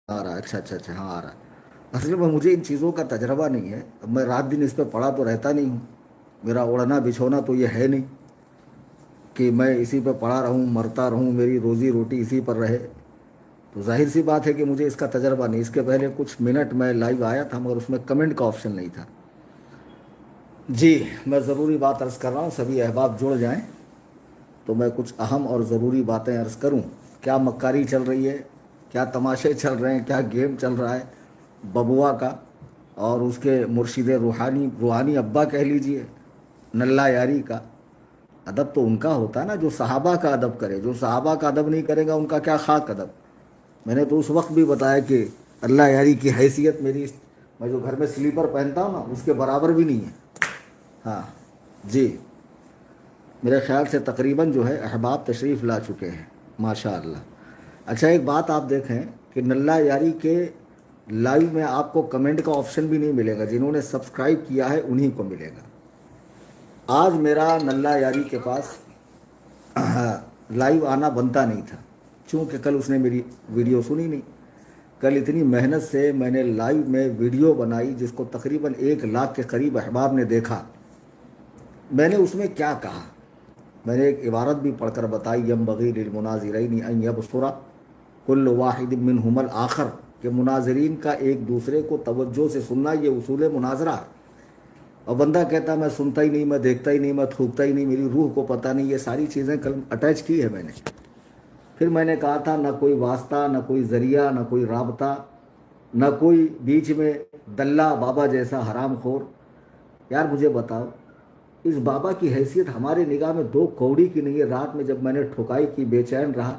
आ रहा है, अच्छा अच्छा अच्छा, हाँ आ रहा है। असल में मुझे इन चीज़ों का तजर्बा नहीं है। अब मैं रात दिन इस पर पड़ा तो रहता नहीं हूँ। मेरा ओढ़ना बिछोना तो ये है नहीं कि मैं इसी पर पड़ा रहूँ मरता रहूँ, मेरी रोज़ी रोटी इसी पर रहे। तो जाहिर सी बात है कि मुझे इसका तजर्बा नहीं। इसके पहले कुछ मिनट मैं लाइव आया था मगर उसमें कमेंट का ऑप्शन नहीं था। जी, मैं ज़रूरी बात अर्ज़ कर रहा हूँ, सभी अहबाब जुड़ जाएं तो मैं कुछ अहम और ज़रूरी बातें अर्ज़ करूँ। क्या मक्कारी चल रही है, क्या तमाशे चल रहे हैं, क्या गेम चल रहा है बबुआ का और उसके मुर्शिद रूहानी, रूहानी अब्बा कह लीजिए, नल्ला यारी का। अदब तो उनका होता है ना जो सहाबा का अदब करे। जो सहाबा का अदब नहीं करेगा उनका क्या खाक अदब। मैंने तो उस वक्त भी बताया कि अल्लाह यारी की हैसियत मेरी, मैं जो घर में स्लीपर पहनता हूँ ना उसके बराबर भी नहीं है। हाँ जी, मेरे ख्याल से तकरीबन जो है अहबाब तशरीफ़ ला चुके हैं, माशा अल्लाह। अच्छा, एक बात आप देखें कि नल्ला यारी के लाइव में आपको कमेंट का ऑप्शन भी नहीं मिलेगा। जिन्होंने सब्सक्राइब किया है उन्हीं को मिलेगा। आज मेरा नल्ला यारी के पास लाइव आना बनता नहीं था, चूँकि कल उसने मेरी वीडियो सुनी नहीं। कल इतनी मेहनत से मैंने लाइव में वीडियो बनाई जिसको तकरीबन 1 लाख के करीब अहबाब ने देखा। मैंने उसमें क्या कहा, मैंने एक इबारत भी पढ़कर बताई, यम बगी लिलमुनाज़िरैनि अन यबसुरा कुल्लु वाहिदिन मिनहुमुल आखर, कि मुनाजरीन का एक दूसरे को तवज्जो से सुनना ये उसूल मुनाजरा है। और बंदा कहता मैं सुनता ही नहीं, मैं देखता ही नहीं, मैं थूकता ही नहीं, मेरी रूह को पता नहीं। ये सारी चीज़ें कल अटैच की है मैंने। फिर मैंने कहा था ना कोई वास्ता, ना कोई ज़रिया, ना कोई राबता, ना कोई बीच में दल्ला बाबा जैसा हराम खोर। यार मुझे बताओ, इस बाबा की हैसियत हमारे निगाह में 2 कौड़ी की नहीं है। रात में जब मैंने ठुकाई की, बेचैन रहा,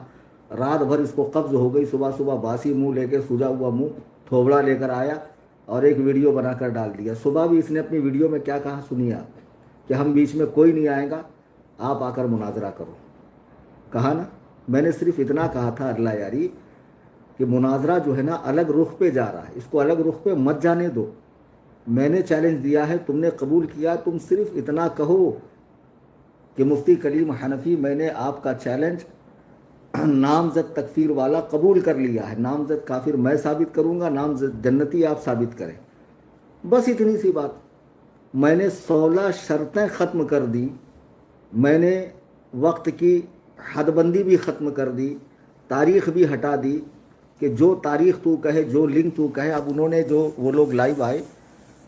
रात भर इसको कब्ज हो गई। सुबह सुबह बासी मुंह लेके, सूजा हुआ मुंह, थोबड़ा लेकर आया और एक वीडियो बनाकर डाल दिया। सुबह भी इसने अपनी वीडियो में क्या कहा सुनिए आप, कि हम बीच में कोई नहीं आएगा, आप आकर मुनाजरा करो। कहा ना, मैंने सिर्फ इतना कहा था अल्लाह यारी कि मुनाजरा जो है ना अलग रुख पे जा रहा है, इसको अलग रुख पे मत जाने दो। मैंने चैलेंज दिया है, तुमने कबूल किया, तुम सिर्फ इतना कहो कि मुफ्ती कलीम हनफी मैंने आपका चैलेंज नामजद तकफीर वाला कबूल कर लिया है। नामजद काफिर मैं साबित करूंगा, नामजद जन्नती आप साबित करें। बस इतनी सी बात। मैंने 16 शर्तें ख़त्म कर दी। मैंने वक्त की हदबंदी भी ख़त्म कर दी, तारीख़ भी हटा दी कि जो तारीख़ तू कहे, जो लिंक तू कहे। अब उन्होंने जो वो लोग लाइव आए,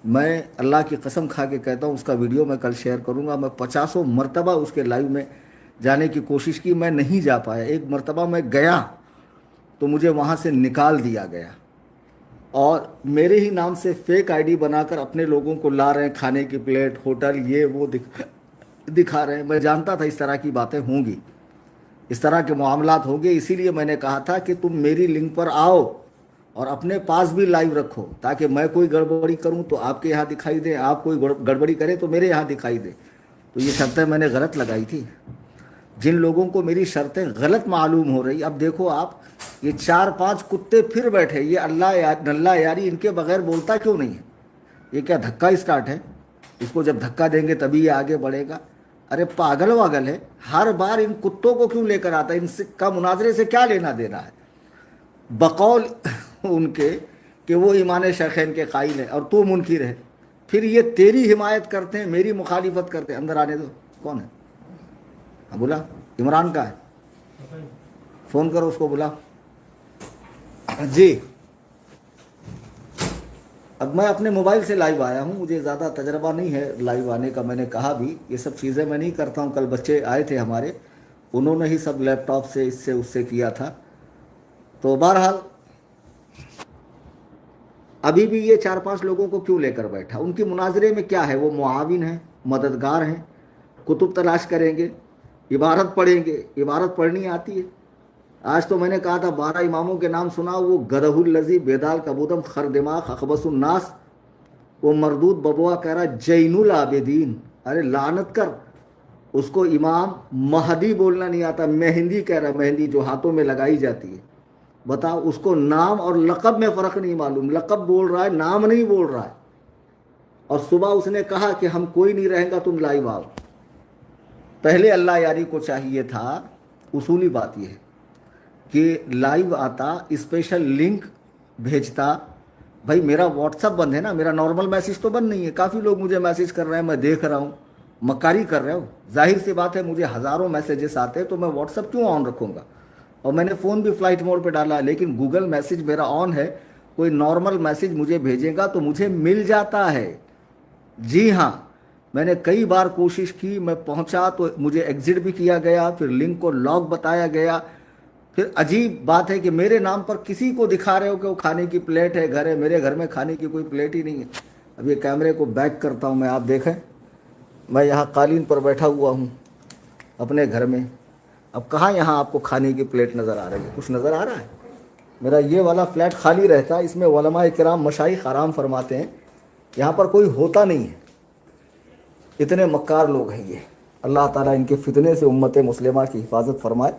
मैं अल्लाह की कसम खा के कहता हूँ उसका वीडियो मैं कल शेयर करूँगा। मैं 50 मरतबा उसके लाइव में जाने की कोशिश की, मैं नहीं जा पाया। एक मरतबा मैं गया तो मुझे वहाँ से निकाल दिया गया और मेरे ही नाम से फेक आईडी बनाकर अपने लोगों को ला रहे हैं, खाने की प्लेट, होटल, ये वो दिखा रहे हैं। मैं जानता था इस तरह की बातें होंगी, इस तरह के मामलात होंगे। इसीलिए मैंने कहा था कि तुम मेरी लिंक पर आओ और अपने पास भी लाइव रखो, ताकि मैं कोई गड़बड़ी करूं तो आपके यहाँ दिखाई दे, आप कोई गड़बड़ी करें तो मेरे यहाँ दिखाई दे। तो ये शर्तें मैंने गलत लगाई थी। जिन लोगों को मेरी शर्तें गलत मालूम हो रही, अब देखो आप, ये 4-5 कुत्ते फिर बैठे। ये अल्लाह यार नल्ला यारी इनके बगैर बोलता क्यों नहीं है? ये क्या धक्का स्टार्ट है? इसको जब धक्का देंगे तभी ये आगे बढ़ेगा। अरे पागल वागल है, हर बार इन कुत्तों को क्यों लेकर आता है? इनसे का मुनाजरे से क्या लेना देना है? बकौल उनके कि वो ईमान शेखैन के कायल है और तू मुनकिर है। फिर ये तेरी हिमायत करते हैं, मेरी मुखालिफत करते हैं। अंदर आने दो। कौन है? हाँ बुला, इमरान का है, फ़ोन करो उसको, बुला जी। अब मैं अपने मोबाइल से लाइव आया हूँ, मुझे ज़्यादा तजर्बा नहीं है लाइव आने का। मैंने कहा भी ये सब चीज़ें मैं नहीं करता हूँ। कल बच्चे आए थे हमारे, उन्होंने ही सब लैपटॉप से इससे उससे किया था। तो बहरहाल अभी भी ये 4-5 लोगों को क्यों लेकर बैठा? उनकी मुनाजरे में क्या है? वो मुआविन हैं, मददगार हैं, कुतुब तलाश करेंगे, इबारत पढ़ेंगे। इबारत पढ़नी आती है? आज तो मैंने कहा था 12 इमामों के नाम सुनाओ। वो गदहुल लजी, बेदाल कबूदम, खर दिमाग, अखबसुन नास, वो मरदूद बबुआ कह रहा जैनुल आबिदीन। अरे लानत कर, उसको इमाम महदी बोलना नहीं आता, मेहंदी कह रहा, मेहंदी जो हाथों में लगाई जाती है। बताओ, उसको नाम और लक़ब में फ़र्क नहीं मालूम। लक़ब बोल रहा है, नाम नहीं बोल रहा है। और सुबह उसने कहा कि हम कोई नहीं रहेगा, तुम लाइव आओ। पहले अल्लाह यारी को चाहिए था, उसूली बात यह है कि लाइव आता, स्पेशल लिंक भेजता। भाई मेरा व्हाट्सअप बंद है ना, मेरा नॉर्मल मैसेज तो बंद नहीं है। काफ़ी लोग मुझे मैसेज कर रहे हैं, मैं देख रहा हूँ, मक्कारी कर रहे हो। जाहिर सी बात है मुझे हज़ारों मैसेजेस आते हैं, तो मैं व्हाट्सअप क्यों ऑन रखूँगा। और मैंने फ़ोन भी फ्लाइट मोड पे डाला है, लेकिन गूगल मैसेज मेरा ऑन है। कोई नॉर्मल मैसेज मुझे भेजेगा तो मुझे मिल जाता है। जी हाँ, मैंने कई बार कोशिश की, मैं पहुंचा तो मुझे एग्जिट भी किया गया, फिर लिंक को लॉक बताया गया। फिर अजीब बात है कि मेरे नाम पर किसी को दिखा रहे हो कि वो खाने की प्लेट है, घर है। मेरे घर में खाने की कोई प्लेट ही नहीं है। अब ये कैमरे को बैक करता हूँ मैं, आप देखें, मैं यहाँ कालीन पर बैठा हुआ हूँ अपने घर में। अब कहाँ यहाँ आपको खाने की प्लेट नज़र आ रही है? कुछ नज़र आ रहा है? मेरा ये वाला फ्लैट खाली रहता है, इसमें उलमा इकराम मशाइख आराम फरमाते हैं, यहाँ पर कोई होता नहीं है। इतने मक्कार लोग हैं ये। अल्लाह ताला इनके फितने से उम्मत मुस्लिमा की हिफाजत फरमाए।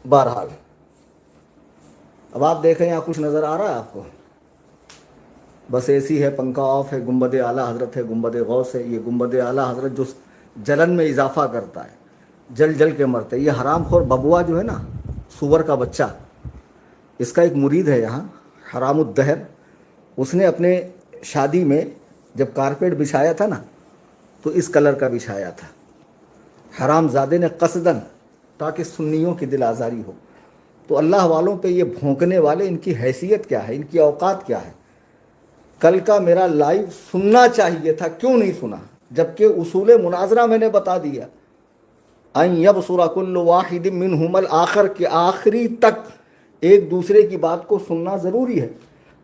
बहरहाल अब आप देखें, यहाँ कुछ नज़र आ रहा है आपको? बस एसी है, पंखा ऑफ है, गुंबद आला हज़रत है, गुंबद गौस है। ये गुंबद आला हज़रत जो जलन में इजाफा करता है, जल जल के मरते हैं। ये हरामखोर बबुआ जो है ना, सुअर का बच्चा, इसका एक मुरीद है यहाँ, हरामुद्दहर। उसने अपने शादी में जब कारपेट बिछाया था ना, तो इस कलर का बिछाया था। हरामजादे ने कसदन, ताकि सुन्नियों की दिल आज़ारी हो। तो अल्लाह वालों पे ये भौंकने वाले, इनकी हैसियत क्या है, इनकी औकात क्या है? कल का मेरा लाइव सुनना चाहिए था, क्यों नहीं सुना? जबकि उसूल मुनाजरा मैंने बता दिया। अन यबसुरा कुल्लु वाहिदिन मिनहुमल आखिर के आखिरी तक एक दूसरे की बात को सुनना ज़रूरी है।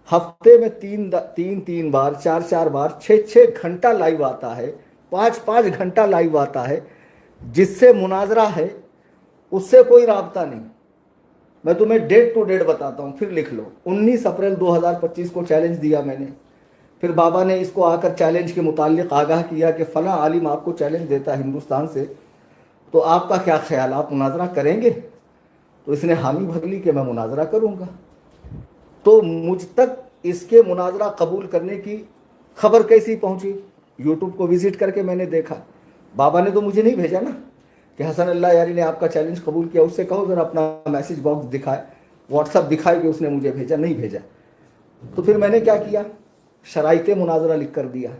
हफ्ते में तीन बार, चार बार, 6 घंटा लाइव आता है, 5 घंटा लाइव आता है। जिससे मुनाजरा है उससे कोई राब्ता नहीं। मैं तुम्हें डेट टू डेट बताता हूँ, फिर लिख लो। 19 अप्रैल 2025 को चैलेंज दिया मैंने। फिर बाबा ने इसको आकर चैलेंज के मुतालिक आगाह किया कि फ़लाँ आलिम आपको चैलेंज देता है हिंदुस्तान से, तो आपका क्या ख्याल, आप मुनाजरा करेंगे? तो इसने हामी भर ली कि मैं मुनाजरा करूँगा। तो मुझ तक इसके मुनाजरा कबूल करने की खबर कैसी पहुँची? यूट्यूब को विज़िट करके मैंने देखा। बाबा ने तो मुझे नहीं भेजा ना कि हसन अल्लाह यारी ने आपका चैलेंज कबूल किया। उससे कहो ज़रा अपना मैसेज बॉक्स दिखाए, व्हाट्सअप दिखाए कि उसने मुझे भेजा। नहीं भेजा। तो फिर मैंने क्या किया, शराइते मुनाजरा लिख कर दिया।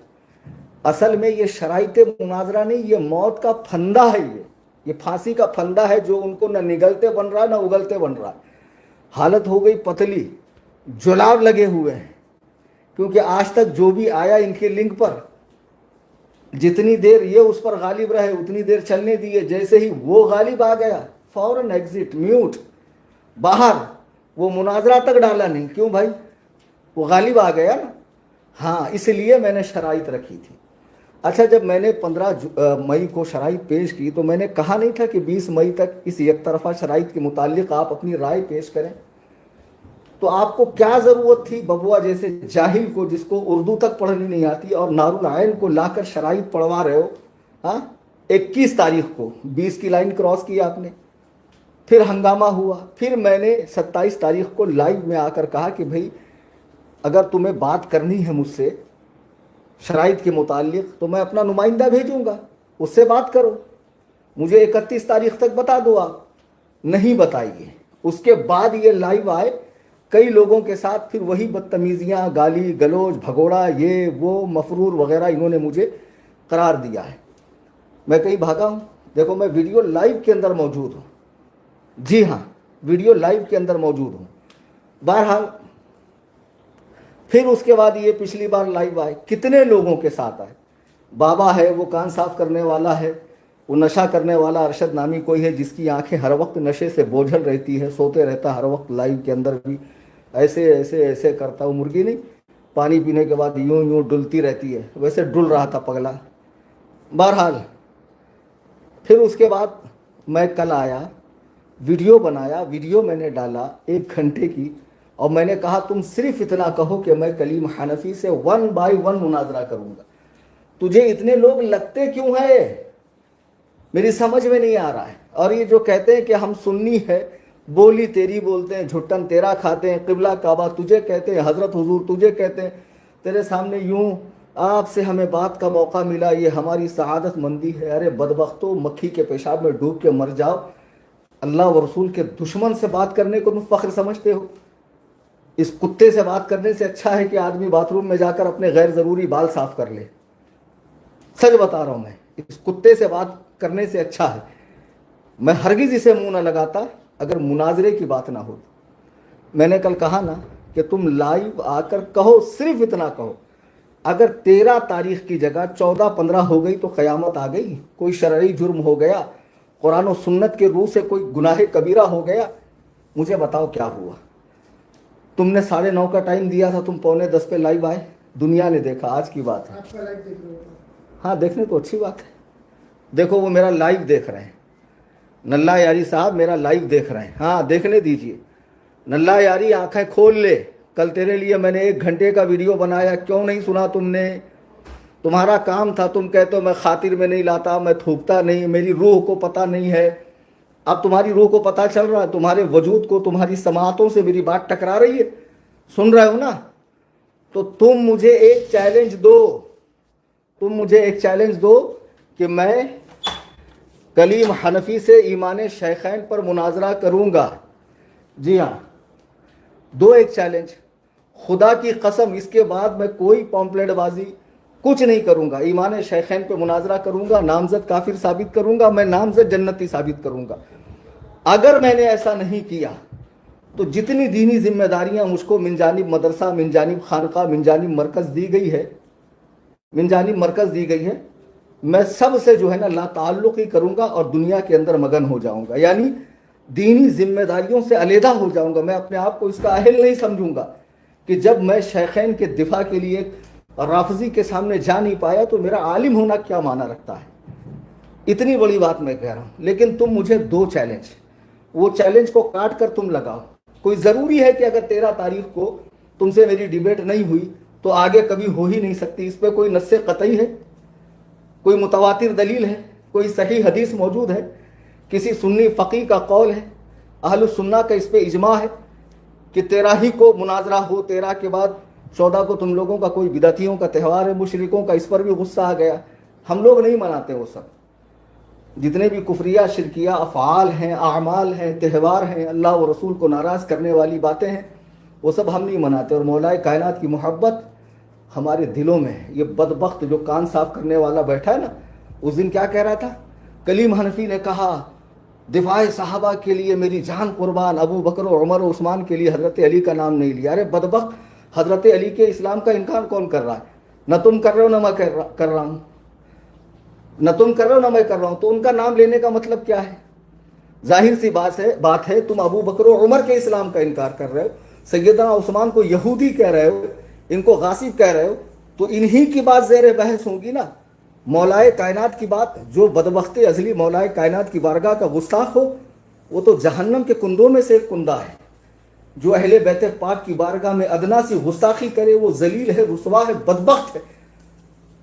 असल में ये शराइते मुनाजरा नहीं, ये मौत का फंदा है। ये फांसी का फंदा है, जो उनको न निगलते बन रहा न उगलते बन रहा। हालत हो गई पतली, जुलाब लगे हुए हैं। क्योंकि आज तक जो भी आया इनके लिंक पर, जितनी देर ये उस पर गालिब रहे उतनी देर चलने दिए। जैसे ही वो गालिब आ गया, फौरन एग्जिट, म्यूट, बाहर। वो मुनाजरा तक डाला नहीं। क्यों भाई? वो गालिब आ गया ना। हाँ, इसलिए मैंने शराइत रखी थी। अच्छा, जब मैंने 15 मई को शराइत पेश की, तो मैंने कहा नहीं था कि 20 मई तक इस एक तरफा शराइत के मुतालिक आप अपनी राय पेश करें? तो आपको क्या ज़रूरत थी बबुआ जैसे जाहिल को, जिसको उर्दू तक पढ़नी नहीं आती, और नारुल आयन को लाकर शराइत पढ़वा रहे हो? हाँ, 21 तारीख को 20 की लाइन क्रॉस की आपने। फिर हंगामा हुआ। फिर मैंने 27 तारीख को लाइव में आकर कहा कि भाई अगर तुम्हें बात करनी है मुझसे शराइत के मुतालिक, तो मैं अपना नुमाइंदा भेजूंगा, उससे बात करो। मुझे 31 तारीख तक बता दो। आप नहीं बताइए। उसके बाद ये लाइव आए कई लोगों के साथ, फिर वही बदतमीजियाँ, गाली गलोच, भगोड़ा, ये वो मफरूर वगैरह इन्होंने मुझे करार दिया है। मैं कहीं भागा हूँ? देखो, मैं वीडियो लाइव के अंदर मौजूद हूँ। जी हाँ, वीडियो लाइव के अंदर मौजूद हूँ। बहरहाल फिर उसके बाद ये पिछली बार लाइव आए, कितने लोगों के साथ आए। बाबा है, वो कान साफ करने वाला है, वो नशा करने वाला अरशद नामी कोई है, जिसकी आंखें हर वक्त नशे से बोझल रहती है, सोते रहता हर वक्त लाइव के अंदर भी ऐसे ऐसे ऐसे करता। वो मुर्गी नहीं, पानी पीने के बाद यूं यूं डुलती रहती है, वैसे डुल रहा था पगला। बहरहाल फिर उसके बाद मैं कल आया, वीडियो बनाया, वीडियो मैंने डाला 1 घंटे की, और मैंने कहा तुम सिर्फ इतना कहो कि मैं कलीम हनफी से 1 बाय 1 मुनाजरा करूंगा। तुझे इतने लोग लगते क्यों है, मेरी समझ में नहीं आ रहा है। और ये जो कहते हैं कि हम सुन्नी है, बोली तेरी बोलते हैं, झुट्टन तेरा खाते हैं, किबला काबा तुझे कहते हैं, हजरत हुजूर तुझे कहते हैं, तेरे सामने यूं आपसे हमें बात का मौका मिला, ये हमारी सआदत मंदी है। अरे बदबख्तो, मक्खी के पेशाब में डूब के मर जाओ। अल्लाह व रसूल के दुश्मन से बात करने को तुम फख्र समझते हो? इस कुत्ते से बात करने से अच्छा है कि आदमी बाथरूम में जाकर अपने गैर ज़रूरी बाल साफ कर ले। सच बता रहा हूँ मैं, इस कुत्ते से बात करने से अच्छा है। मैं हरगिज़ इसे मुंह न लगाता अगर मुनाजरे की बात ना हो। मैंने कल कहा ना कि तुम लाइव आकर कहो, सिर्फ इतना कहो, अगर 13 तारीख की जगह 14-15 हो गई तो क़यामत आ गई, कोई शरई जुर्म हो गया, कुरान और सुन्नत के रूह से कोई गुनाह कबीरा हो गया, मुझे बताओ क्या हुआ। तुमने 9:30 का टाइम दिया था, तुम 9:45 पे लाइव आए, दुनिया ने देखा, आज की बात है। हाँ, देखने तो अच्छी बात है। देखो वो मेरा लाइव देख रहे हैं, नल्ला यारी साहब मेरा लाइव देख रहे हैं। हाँ, देखने दीजिए। नल्ला यारी आंखें खोल ले, कल तेरे लिए मैंने 1 घंटे का वीडियो बनाया, क्यों नहीं सुना तुमने? तुम्हारा काम था, तुम कहते हो मैं खातिर में नहीं लाता, मैं थूकता नहीं, मेरी रूह को पता नहीं है। अब तुम्हारी रूह को पता चल रहा है, तुम्हारे वजूद को, तुम्हारी समातों से मेरी बात टकरा रही है, सुन रहे हो ना? तो तुम मुझे एक चैलेंज दो, तुम मुझे एक चैलेंज दो कि मैं कलीम हनफी से ईमान शेखैन पर मुनाजरा करूंगा। जी हाँ, दो एक चैलेंज, खुदा की कसम इसके बाद मैं कोई पॉम्पलेटबाजी कुछ नहीं करूंगा। ईमान शेखैन पे मुनाजरा करूंगा, नामजद काफिर साबित करूंगा, मैं नामजद जन्नती साबित करूंगा। अगर मैंने ऐसा नहीं किया तो जितनी दीनी जिम्मेदारियां मुझको मिन जानिब मदरसा, मिन जानिब खानका, मिन जानिब मरकज़ दी गई है, मिन जानिब मरकज़ दी गई है, मैं सब से जो है ना लाताल्लुक़ ही करूंगा और दुनिया के अंदर मगन हो जाऊंगा, यानी दीनी जिम्मेदारियों से अलहदा हो जाऊंगा। मैं अपने आप को इसका अहल नहीं समझूंगा कि जब मैं शेखैन के दिफा के लिए राफजी के सामने जा नहीं पाया तो मेरा आलिम होना क्या माना रखता है। इतनी बड़ी बात मैं कह रहा हूं। लेकिन तुम मुझे दो चैलेंज, वो चैलेंज को काट कर तुम लगाओ। कोई ज़रूरी है कि अगर 13 तारीख को तुमसे मेरी डिबेट नहीं हुई तो आगे कभी हो ही नहीं सकती? इस पर कोई नस्से कतई है, कोई मुतवातिर दलील है, कोई सही हदीस मौजूद है, किसी सुन्नी फ़कीह का कौल है, अहलुस सुन्ना का इस पे इजमा है कि 13 ही को मुनाजरा हो, 13 के बाद 14 को तुम लोगों का कोई बिदअतियों का त्यौहार है, मुशरिकों का, इस पर भी गुस्सा आ गया। हम लोग नहीं मनाते वो सब, जितने भी कुफरिया शिरकिया अफ़आल हैं, आमाल हैं, त्यौहार हैं, अल्लाह व रसूल को नाराज़ करने वाली बातें हैं, वो सब हम नहीं मनाते। और मौलाए कायनात की मोहब्बत हमारे दिलों में है। ये बदबख्त जो कान साफ करने वाला बैठा है ना, उस दिन क्या कह रहा था? कलीम हनफी ने कहा दिफाए सहाबा के लिए मेरी जान कुर्बान, अबू बकर और उमर और उस्मान के लिए हज़रत अली का नाम नहीं लिया। अरे बदबख्त, हज़रत अली के इस्लाम का इनकार कौन कर रहा है? न तुम कर रहे हो, न मैं कर रहा हूँ, न तुम कर रहे हो, न मैं कर रहा हूँ। तो उनका नाम लेने का मतलब क्या है? जाहिर सी बात है तुम अबू बकर और उमर के इस्लाम का इनकार कर रहे हो, सैयदना उस्मान को यहूदी कह रहे हो, इनको गासिब कह रहे हो, तो इन्हीं की बात ज़ेर बहस होगी ना। मौलाए कायनात की बात, जो बदबख्त अजली मौलाए कायनात की बारगाह का गुस्ताख हो, वो तो जहन्नम के कुंदों में से एक कुंदा है। जो अहले बैत पाक की बारगाह में अदना सी गुस्ताखी करे वो जलील है, रुसवा है, बदबख्त है।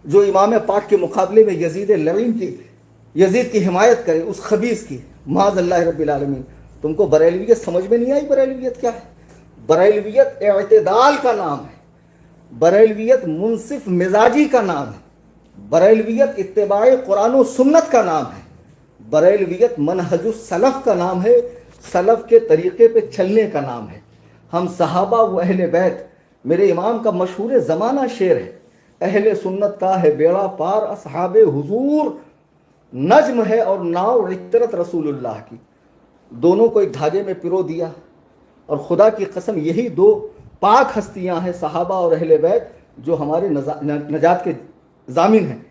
जो इमाम पाक के मुकाबले में यजीद की हिमायत करे, उस खबीस की, माज़अल्लाह रब्बिल आलमीन। तुमको बरेलवियत समझ में नहीं आई? बरेलवियत क्या है? बरेलवियत इत्तेदाल का नाम है, बरेलवियत मुनसिफ मिजाजी का नाम है, बरेलवियत इत्तिबाए कुरान और सुन्नत का नाम है, बरेलवियत मनहजुस सलफ का नाम है, सलफ के तरीके पे चलने का नाम है। हम सहाबा व अहले बैत, मेरे इमाम का मशहूर ज़माना शेर है, अहले सुन्नत का है बेड़ा पार, असहाबे हुजूर नज्म है और नाव इतरत रसूलुल्लाह की। दोनों को एक धागे में पिरो दिया। और खुदा की कसम यही दो पाक हस्तियां हैं, सहाबा और अहले बैत, जो हमारे नजात के जामिन हैं।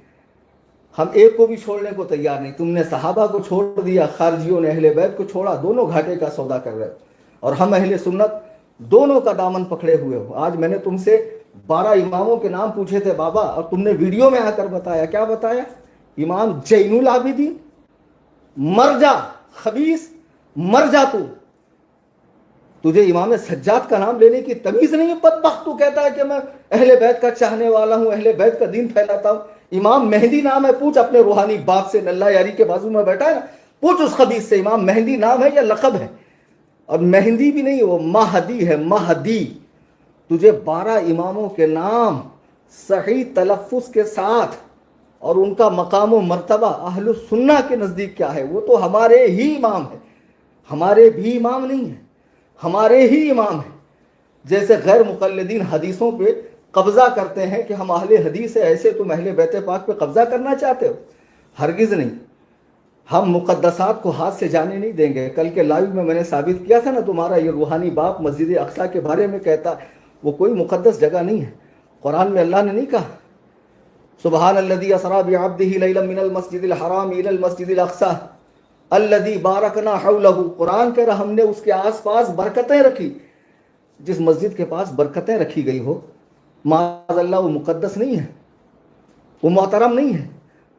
हम एक को भी छोड़ने को तैयार नहीं। तुमने सहाबा को छोड़ दिया, खारजियों ने अहले बैत को छोड़ा, दोनों घाटे का सौदा कर रहे हो। और हम अहले सुन्नत दोनों का दामन पकड़े हुए हो। आज मैंने तुमसे 12 इमामों के नाम पूछे थे बाबा, और तुमने वीडियो में आकर बताया, क्या बताया? इमाम जैनुल आबिदीन, मर जा खबीस, मर जा तू। तुझे इमाम सज्जाद का नाम लेने की तमीज नहीं है? बदबख्त, तू कहता है कि मैं अहले बैत का चाहने वाला हूं, अहले बैत का दीन फैलाता हूं। इमाम मेहदी नाम है, पूछ अपने रूहानी बाप से, नल्ला यारी के बाजू में बैठा है ना, पूछ उस खबीस से इमाम मेहदी नाम है या लक़ब है? और मेहदी भी नहीं, वो महदी है, महदी। तुझे 12 इमामों के नाम सही तलफ़्फ़ुज़ के साथ और उनका मकाम व मर्तबा अहलुस सुन्ना के नज़दीक क्या है? वो तो हमारे ही इमाम है, हमारे भी इमाम नहीं है, हमारे ही इमाम है। जैसे गैर मुक़ल्लिदीन हदीसों पे कब्जा करते हैं कि हम अहले हदीस है, ऐसे तुम अहले बैत पाक पे कब्जा करना चाहते हो? हरगिज़ नहीं। हम मुक़द्दसात को हाथ से जाने नहीं देंगे। कल के लाइव में मैंने साबित किया था ना, तुम्हारा ये रूहानी बाप मस्जिद अक्सा के बारे में कहता वो कोई मुक़द्दस जगह नहीं है। कुरान में अल्लाह ने नहीं कहा सुबहानल्लज़ी असरा बिअब्दिही लैलन मिनल मस्जिदिल हराम इलल मस्जिदिल अक्सा अल्लज़ी बारकना हौलहू। कुरान कह रहा हमने उसके आसपास बरकतें रखी। जिस मस्जिद के पास बरकतें रखी गई हो, माज़अल्लाह वो मुक़द्दस नहीं है, वो मोहतरम नहीं है।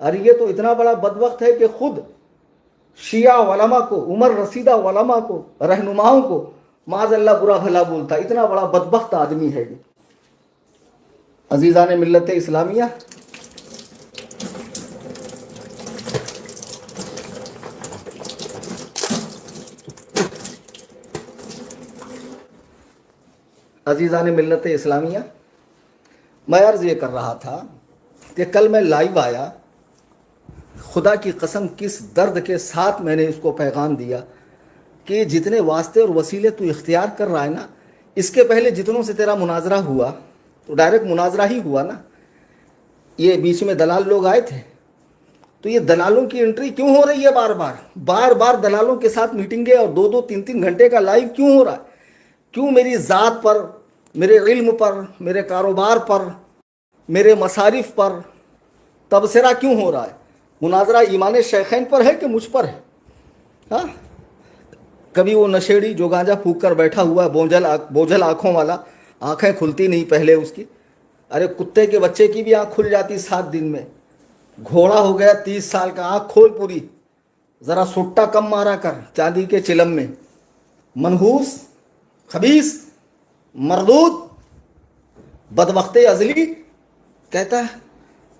अरे ये तो इतना बड़ा बदबख्त है कि खुद शिया उलमा को, उमर रसीदा उलमा को, रहनुमाओं को माज़अल्लाह बुरा भला बोलता। इतना बड़ा बदबख्त आदमी है ये। अजीज़ान मिल्लत इस्लामिया, अजीज़ान मिल्लत इस्लामिया, मैं अर्ज़ ये कर रहा था कि कल मैं लाइव आया, खुदा की कसम किस दर्द के साथ मैंने इसको पैगाम दिया कि जितने वास्ते और वसीले तू इख्तियार कर रहा है ना, इसके पहले जितनों से तेरा मुनाजरा हुआ तो डायरेक्ट मुनाजरा ही हुआ ना। ये बीच में दलाल लोग आए थे, तो ये दलालों की एंट्री क्यों हो रही है? बार बार दलालों के साथ मीटिंगें और 2-2, 3-3 घंटे का लाइव क्यों हो रहा है? क्यों मेरी ज़ात पर, मेरे इल्म पर, मेरे कारोबार पर, मेरे मसारिफ पर तबसरा क्यों हो रहा है? मुनाजरा ईमान शेखैन पर है कि मुझ पर है? हाँ, कभी वो नशेड़ी जो गांजा फूक कर बैठा हुआ है, बोझल आँखों वाला, आँखें खुलती नहीं पहले उसकी। अरे कुत्ते के बच्चे की भी आँख खुल जाती 7 दिन में। घोड़ा हो गया 30 साल का, आँख खोल पूरी, ज़रा सुट्टा कम मारा कर चांदी के चिलम में। मनहूस, खबीस, मरदूद, बदबख्ते अजली, कहता है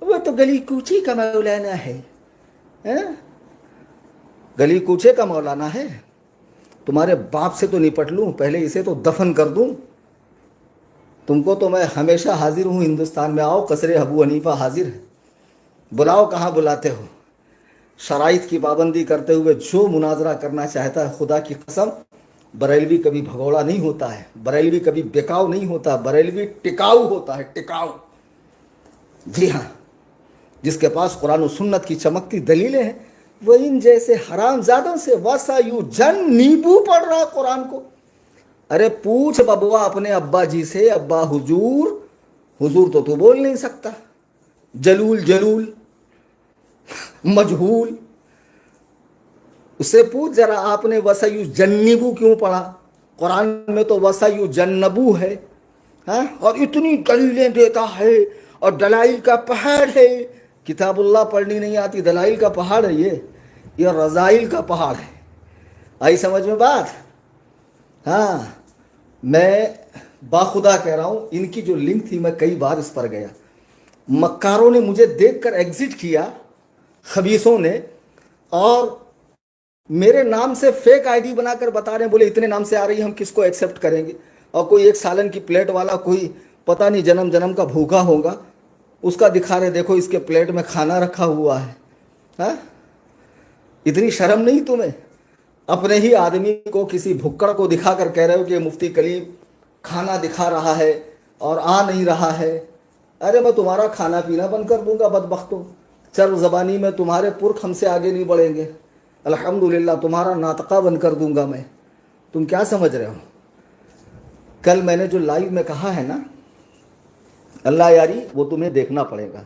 वो तो गली कूची का मौलाना है, गली कूचे का मौलाना है। तुम्हारे बाप से तो निपट लूँ, पहले इसे तो दफन कर दूँ। तुमको तो मैं हमेशा हाजिर हूँ हिंदुस्तान में। आओ, कसरे अबू हनीफा हाजिर है, बुलाओ, कहाँ बुलाते हो। शराइत की पाबंदी करते हुए जो मुनाजरा करना चाहता है, खुदा की कसम बरेलवी कभी भगोड़ा नहीं होता है, बरेलवी कभी बेकाऊ नहीं होता, बरेलवी टिकाऊ होता है, टिकाऊ। जी हाँ, जिसके पास कुरान और सुन्नत की चमकती दलीलें हैं, वो इन जैसे हरामजादों से वसायु जन नींबू पढ़ रहा कुरान को। अरे पूछ बबुआ अपने अब्बा जी से, अब्बा हुजूर, हुजूर तो तू बोल नहीं सकता, जलूल जलूल मजहूल, उससे पूछ जरा आपने वसायु जन्निबू क्यों पढ़ा? कुरान में तो वसायु जन्नबू है, हाँ? और इतनी दलीलें देता है और दलाइल का पहाड़ है। किताबुल्लाह पढ़नी नहीं आती, दलाइल का पहाड़ है ये रज़ाइल का पहाड़ है। आई समझ में बात? हाँ, मैं बाखुदा कह रहा हूँ, इनकी जो लिंक थी मैं कई बार इस पर गया। मक्कारों ने मुझे देखकर एग्जिट किया, खबीसों ने, और मेरे नाम से फेक आईडी बनाकर बता रहे हैं, बोले इतने नाम से आ रही है, हम किसको एक्सेप्ट करेंगे। और कोई 1 सालन की प्लेट वाला, कोई पता नहीं जन्म जन्म का भूखा होगा, उसका दिखा रहे, देखो इसके प्लेट में खाना रखा हुआ है। हाँ, इतनी शर्म नहीं तुम्हें? अपने ही आदमी को, किसी भुक्कड़ को दिखाकर कह रहे हो कि मुफ्ती कलीम खाना दिखा रहा है और आ नहीं रहा है। अरे मैं तुम्हारा खाना पीना बंद कर दूंगा बदबख्तों। चर्ब ज़बानी में तुम्हारे पुरख हमसे आगे नहीं बढ़ेंगे। अल्हम्दुलिल्लाह तुम्हारा नातका बंद कर दूंगा मैं। तुम क्या समझ रहे हो? कल मैंने जो लाइव में कहा है ना, अल्लाह यारी, वो तुम्हें देखना पड़ेगा।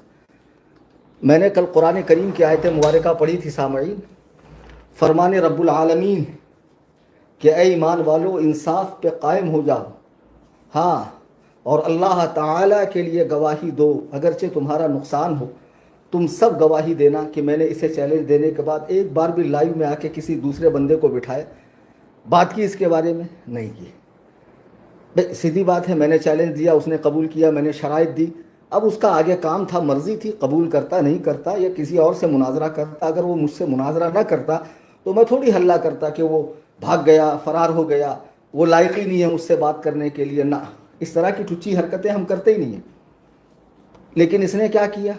मैंने कल कुरान करीम की आयत मुबारका पढ़ी थी सामईन। फरमाने रब्बुल आलमीन कि ऐ ईमान वालो, इंसाफ पे कायम हो जाओ। हाँ, और अल्लाह ताला के लिए गवाही दो, अगरचे तुम्हारा नुकसान हो। तुम सब गवाही देना कि मैंने इसे चैलेंज देने के बाद एक बार भी लाइव में आके किसी दूसरे बंदे को बिठाए बात की इसके बारे में नहीं की। सीधी बात है, मैंने चैलेंज दिया, उसने कबूल किया, मैंने शराइत दी। अब उसका आगे काम था, मर्जी थी, कबूल करता नहीं करता या किसी और से मुनाजरा करता। अगर वो मुझसे मुनाजरा ना करता तो मैं थोड़ी हल्ला करता कि वो भाग गया, फरार हो गया, वो लायक ही नहीं है मुझसे बात करने के लिए। ना, इस तरह की टुच्ची हरकतें हम करते ही नहीं हैं। लेकिन इसने क्या किया,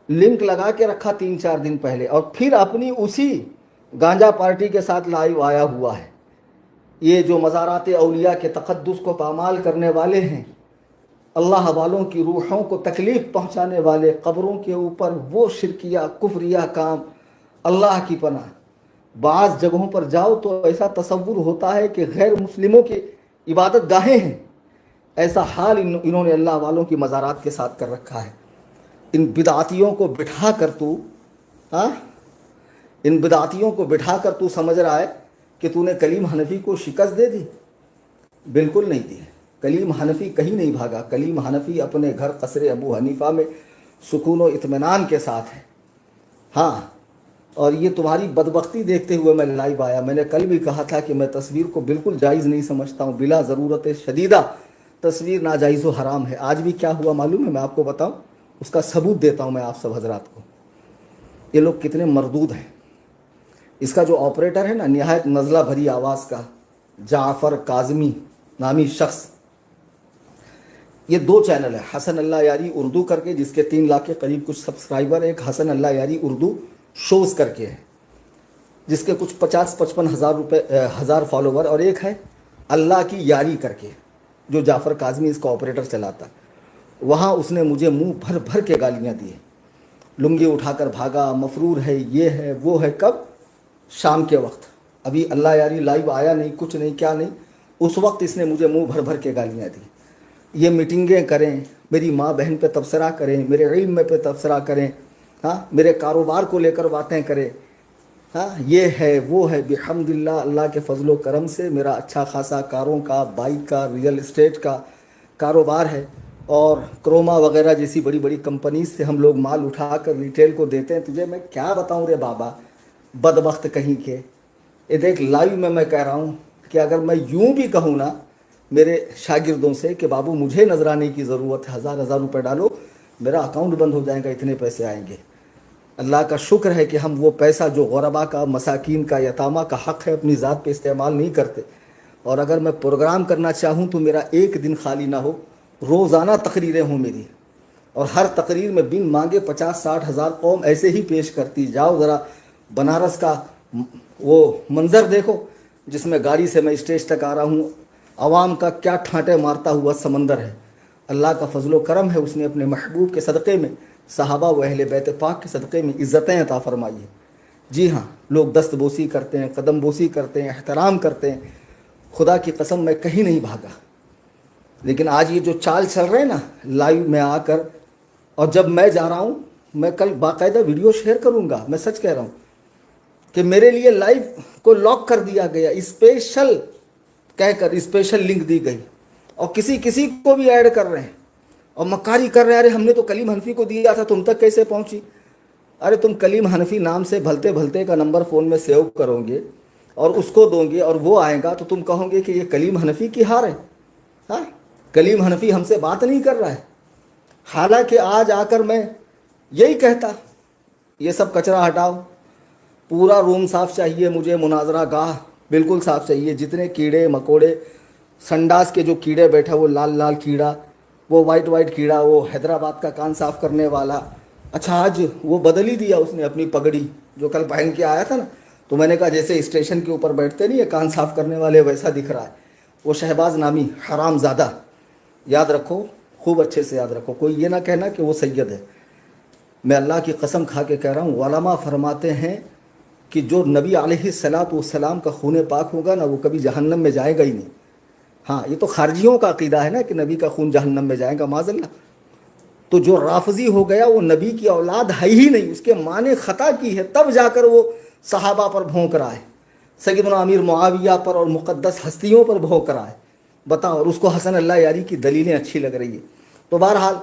लिंक लगा के रखा 3-4 दिन पहले, और फिर अपनी उसी गांजा पार्टी के साथ लाइव आया हुआ है। ये जो मज़ारात औलिया के तक़द्दुस को पामाल करने वाले हैं, अल्लाह वालों की रूहों को तकलीफ़ पहुँचाने वाले, क़ब्रों के ऊपर वो शिरकिया कुफ्रिया काम, अल्लाह की पनाह। बाज़ जगहों पर जाओ तो ऐसा तसव्वुर होता है कि गैर मुस्लिमों की इबादत गाहें हैं। ऐसा हाल इन्होंने अल्लाह वालों की मज़ारात के साथ कर रखा है। इन बिदातियों को बिठा कर तू इन बिदातियों को बिठा कर तू समझ रहा है कि तूने कलीम हनफी को शिकस्त दे दी? बिल्कुल नहीं दी। कलीम हनफी कहीं नहीं भागा। कलीम हनफी अपने घर कसरे अबू हनीफा में सुकून व इत्मीनान के साथ है। हाँ, और ये तुम्हारी बदबख्ती देखते हुए मैं लाइव आया। मैंने कल भी कहा था कि मैं तस्वीर को बिल्कुल जायज़ नहीं समझता हूँ। बिला ज़रूरत शदीदा तस्वीर नाजायज़ व हराम है। आज भी क्या हुआ मालूम है? मैं आपको बताऊँ, उसका सबूत देता हूँ मैं आप सब हजरात को। ये लोग कितने मरदूद हैं। इसका जो ऑपरेटर है ना, निहायत नज़ला भरी आवाज़ का, जाफ़र काज़मी नामी शख्स, ये 2 चैनल है, हसन अल्लाह यारी उर्दू करके, जिसके 3 लाख के करीब कुछ सब्सक्राइबर, एक हसन अल्लाह यारी उर्दू शोज़ करके है, जिसके कुछ 50-55 हज़ार फॉलोवर, और एक है अल्लाह की यारी करके, जो जाफ़र काज़मी इसका ऑपरेटर चलाता। वहाँ उसने मुझे मुंह भर भर के गालियाँ दी। लुंगी उठाकर भागा, मफरूर है, ये है, वो है। कब? शाम के वक्त। अभी अल्लाह यारी लाइव आया नहीं, कुछ नहीं, क्या नहीं, उस वक्त इसने मुझे मुंह भर भर के गालियाँ दी। ये मीटिंगें करें, मेरी माँ बहन पे तबसरा करें, मेरे इल्म में पे तबसरा करें, हाँ, मेरे कारोबार को लेकर बातें करें, हाँ, ये है, वो है। बिहम्दिल्लाह, अल्लाह के फजलो करम से मेरा अच्छा खासा कारों का, बाइक का, रियल इस्टेट का कारोबार है, और क्रोमा वगैरह जैसी बड़ी बड़ी कंपनी से हम लोग माल उठाकर रिटेल को देते हैं। तुझे मैं क्या बताऊं रे बाबा, बदबख्त कहीं के। ये देख, लाइव में मैं कह रहा हूँ कि अगर मैं यूं भी कहूँ ना मेरे शागिर्दों से कि बाबू मुझे नजराने की ज़रूरत है, 1000 रुपये डालो, मेरा अकाउंट बंद हो जाएगा, इतने पैसे आएंगे। अल्लाह का शुक्र है कि हम वो पैसा जो ग़ुरबा का, मसाकीन का, यतामा का हक़ है, अपनी ज़ात पे इस्तेमाल नहीं करते। और अगर मैं प्रोग्राम करना चाहूँ तो मेरा एक दिन खाली ना हो, रोज़ाना तकरीरें हों मेरी, और हर तकरीर में बिन मांगे 50-60 हज़ार कौम ऐसे ही पेश करती। जाओ ज़रा बनारस का वो मंज़र देखो, जिसमें गाड़ी से मैं स्टेज तक आ रहा हूँ, आवाम का क्या ठांटे मारता हुआ समंदर है। अल्लाह का फजलो करम है, उसने अपने महबूब के सदक़े में, सहाबा व अहले बैत पाक के सदक़े में इज़्ज़तें अता फरमाई है। जी हाँ, लोग दस्तबोसी करते हैं, कदम बोसी करते हैं, एहतराम करते हैं। खुदा की कसम मैं कहीं नहीं भागा। लेकिन आज ये जो चाल चल रहे हैं ना लाइव में आकर, और जब मैं जा रहा हूँ, मैं कल बाकायदा वीडियो शेयर करूँगा, मैं सच कह रहा हूँ कि मेरे लिए लाइव को लॉक कर दिया गया, स्पेशल कहकर स्पेशल लिंक दी गई, और किसी किसी को भी ऐड कर रहे हैं और मक्कारी कर रहे हैं। अरे हमने तो कलीम हनफी को दिया था, तुम तक कैसे पहुंची? अरे तुम कलीम हनफी नाम से भलते भलते का नंबर फ़ोन में सेव करोगे और उसको दोगे, और वो आएगा तो तुम कहोगे कि ये कलीम हनफी की हार है। हाँ, कलीम हनफी हमसे बात नहीं कर रहा है। हालांकि आज आकर मैं यही कहता, ये सब कचरा हटाओ, पूरा रूम साफ़ चाहिए मुझे, मुनाजरा गाह बिल्कुल साफ़ चाहिए, जितने कीड़े मकोड़े, संडास के जो कीड़े बैठे, वो लाल लाल कीड़ा, वो वाइट वाइट कीड़ा, वो हैदराबाद का कान साफ़ करने वाला। अच्छा, आज वो बदल ही दिया उसने अपनी पगड़ी, जो कल पहन के आया था ना, तो मैंने कहा जैसे स्टेशन के ऊपर बैठते नहीं है कान साफ़ करने वाले, वैसा दिख रहा है। वो शहबाज नामी हरामज़ादा, याद रखो, खूब अच्छे से याद रखो, कोई ये ना कहना कि वो सैयद है। मैं अल्लाह की कसम खा के कह रहा हूँ, उलमा फरमाते हैं कि जो नबी अलैहिस्सलातु वस्सलाम का खून पाक होगा ना, वो कभी जहन्नम में जाएगा ही नहीं। हाँ, ये तो खारजियों का अकीदा है ना कि नबी का खून जहन्नम में जाएगा, माज़अल्लाह। तो जो राफजी हो गया वो नबी की औलाद है ही नहीं, उसके माँ ने ख़ता की है, तब जाकर वो सहाबा पर भौंक रहा है, सैयदना अमीर मुआविया पर और मुक़द्दस हस्तियों पर भौंक रहा है। बताओ, और उसको हसन अल्लाह यारी की दलीलें अच्छी लग रही है। तो बहरहाल,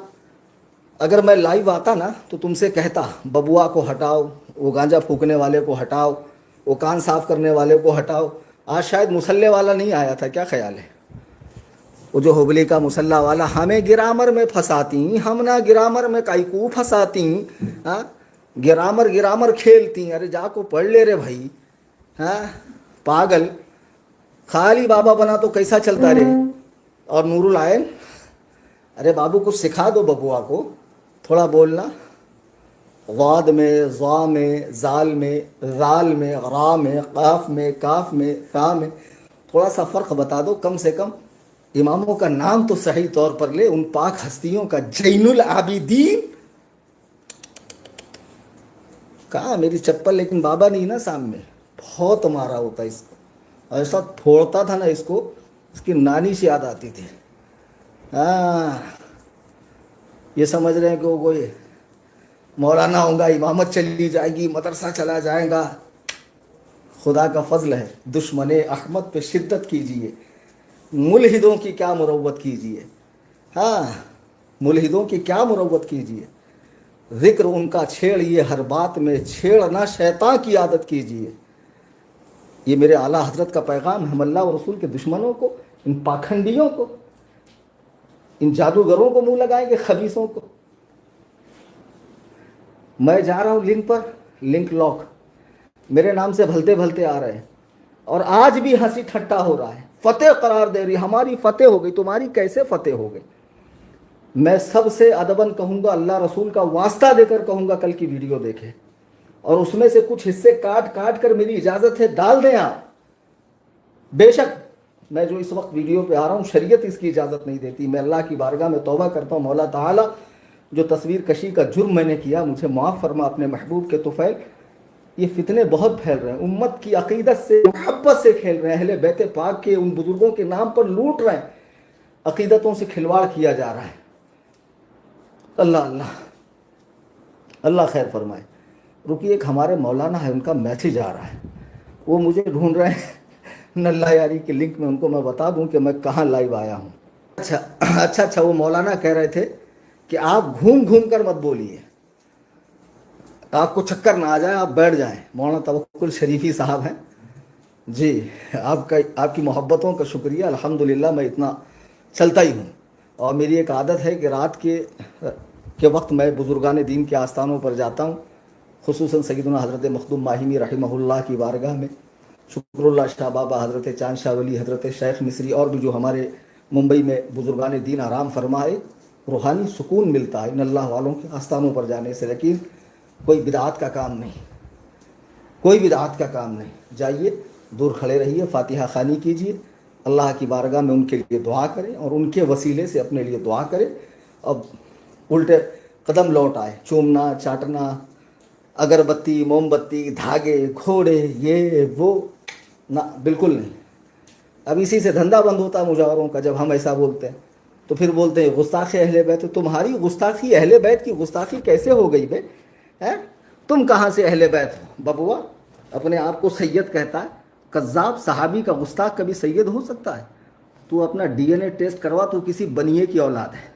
अगर मैं लाइव आता ना तो तुमसे कहता, बबुआ को हटाओ, वो गांजा फूकने वाले को हटाओ, वो कान साफ़ करने वाले को हटाओ। आज शायद मुसल्ले वाला नहीं आया था, क्या ख्याल है? वो जो हुबली का मुसल्ला वाला, हमें गिरामर में फंसाती, हम ना गिरामर में काईकू फंसाती, हाँ, गिरामर गिरामर खेलती। अरे जाको पढ़ ले रे भाई, हाँ, पागल, खाली बाबा बना तो कैसा चलता रे? और नूरुल आयन, अरे बाबू कुछ सिखा दो बबुआ को, थोड़ा बोलना, वाद में, ज़ा में, जाल में, राल में, रा में, काफ में, काफ में, फा में, थोड़ा सा फ़र्क बता दो, कम से कम इमामों का नाम तो सही तौर पर ले, उन पाक हस्तियों का। जैनुल आबिदीन कहाँ मेरी चप्पल, लेकिन बाबा नहीं ना सामने, बहुत मारा होता इसको, ऐसा फोड़ता था ना इसको, इसकी नानी से याद आती थी। हाँ, ये समझ रहे हैं कि वो कोई मौलाना होगा, इमामत चली जाएगी, मदरसा चला जाएगा। खुदा का फजल है, दुश्मन अहमद पे शिद्दत कीजिए, मुल्हिदों की क्या मुरव्वत कीजिए। हाँ, मुल्हिदों की क्या मुरव्वत कीजिए, जिक्र उनका छेड़िए, हर बात में छेड़ना शैतान की आदत कीजिए। ये मेरे आला हजरत का पैगाम है अल्लाह और रसूल के दुश्मनों को, इन पाखंडियों को, इन जादूगरों को मुंह लगाएंगे, खबीसों को। मैं जा रहा हूँ लिंक पर, लिंक लॉक मेरे नाम से भलते भलते आ रहे हैं, और आज भी हंसी ठट्टा हो रहा है, फतेह करार दे रही, हमारी फतेह हो गई, तुम्हारी कैसे फतेह हो गई। मैं सबसे अदबन कहूँगा, अल्लाह रसूल का वास्ता देकर कहूँगा, कल की वीडियो देखें और उसमें से कुछ हिस्से काट काट कर, मेरी इजाज़त है डाल दें आप। बेशक मैं जो इस वक्त वीडियो पे आ रहा हूँ, शरीयत इसकी इजाज़त नहीं देती। मैं अल्लाह की बारगाह में तौबा करता हूँ, मौला ताला जो तस्वीर कशी का जुर्म मैंने किया, मुझे माफ़ फरमा अपने महबूब के तुफ़ैल। ये फितने बहुत फैल रहे हैं, उम्मत की अकीदत से, मोहब्बत से खेल रहे हैं, अहले बैत पाक के उन बुजुर्गों के नाम पर लूट रहे हैं, अकीदतों से खिलवाड़ किया जा रहा है। अल्लाह अल्लाह अल्लाह खैर फरमाए। रुकिए, एक हमारे मौलाना है, उनका मैसेज आ रहा है, वो मुझे ढूंढ रहे हैं। नल्ला यारी के लिंक में उनको मैं बता दूं कि मैं कहाँ लाइव आया हूँ। अच्छा, वो मौलाना कह रहे थे कि आप घूम घूम कर मत बोलिए, आपको चक्कर ना आ जाए, आप बैठ जाएं। मौलाना तवक्कुल शरीफी साहब हैं जी, आपकी मोहब्बतों का शुक्रिया। अल्हम्दुलिल्लाह मैं इतना चलता ही हूँ, और मेरी एक आदत है कि रात के वक्त मैं बुजुर्गान दीन के आस्थानों पर जाता हूँ, खुसूसन सैयदना हज़रत मखदूम माहिमी रहमहुल्लाह की बारगाह में, शुक्रुल्लाह शाह बाबा, हज़रत चांद शाह वली, हज़रत शेख मिस्री, और भी जो हमारे मुंबई में बुजुर्गान दीन आराम फरमाए, रूहानी सुकून मिलता है इन अल्लाह वालों के आस्थानों पर जाने से। लेकिन कोई बिदआत का काम नहीं, कोई बिदआत का काम नहीं। जाइए, दूर खड़े रहिए, फातिहा खानी कीजिए, अल्लाह की बारगाह में उनके लिए दुआ करें और उनके वसीले से अपने लिए दुआ करें। अब उल्टे कदम लौट आए, चूमना, चाटना, अगरबत्ती, मोमबत्ती, धागे, घोड़े, ये वो ना, बिल्कुल नहीं। अब इसी से धंधा बंद होता है मुजावरों का। जब हम ऐसा बोलते हैं तो फिर बोलते हैं गुस्ताखी अहले बैत। तो तुम्हारी गुस्ताखी अहले बैत की गुस्ताखी कैसे हो गई बे? हैं, तुम कहाँ से अहले बैत हो बबुआ? अपने आप को सैयद कहता है, कज़्ज़ाब सहाबी का गुस्ताख कभी सैयद हो सकता है? तू अपना डीएनए टेस्ट करवा, तू किसी बनिए की औलाद है,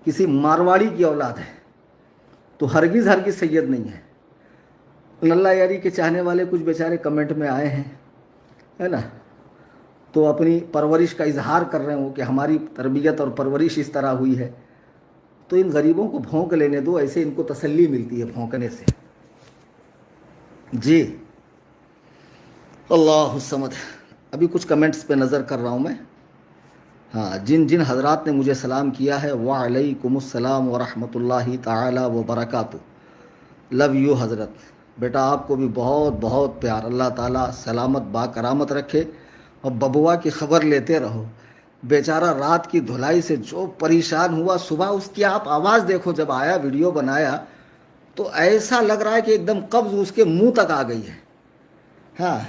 किसी मारवाड़ी की औलाद है, तो हरगिज़ हरगिज़ सैयद नहीं है। नल्ला यारी के चाहने वाले कुछ बेचारे कमेंट में आए हैं, है ना, तो अपनी परवरिश का इजहार कर रहे हो कि हमारी तरबियत और परवरिश इस तरह हुई है। तो इन गरीबों को भौंक लेने दो, ऐसे इनको तसल्ली मिलती है भौंकने से। जी, अल्लाह समद। अभी कुछ कमेंट्स पे नज़र कर रहा हूँ मैं। हाँ, जिन जिन हजरात ने मुझे सलाम किया है, वालैकुमुस्सलाम वरहमतुल्लाहि ताला व बरकातुहू। लव यू हज़रत, बेटा आपको भी बहुत बहुत प्यार। अल्लाह ताला सलामत बाकरामत रखे, और बबुआ की खबर लेते रहो। बेचारा रात की धुलाई से जो परेशान हुआ, सुबह उसकी आप आवाज़ देखो, जब आया वीडियो बनाया तो ऐसा लग रहा है कि एकदम कब्ज़ उसके मुंह तक आ गई है। हाँ,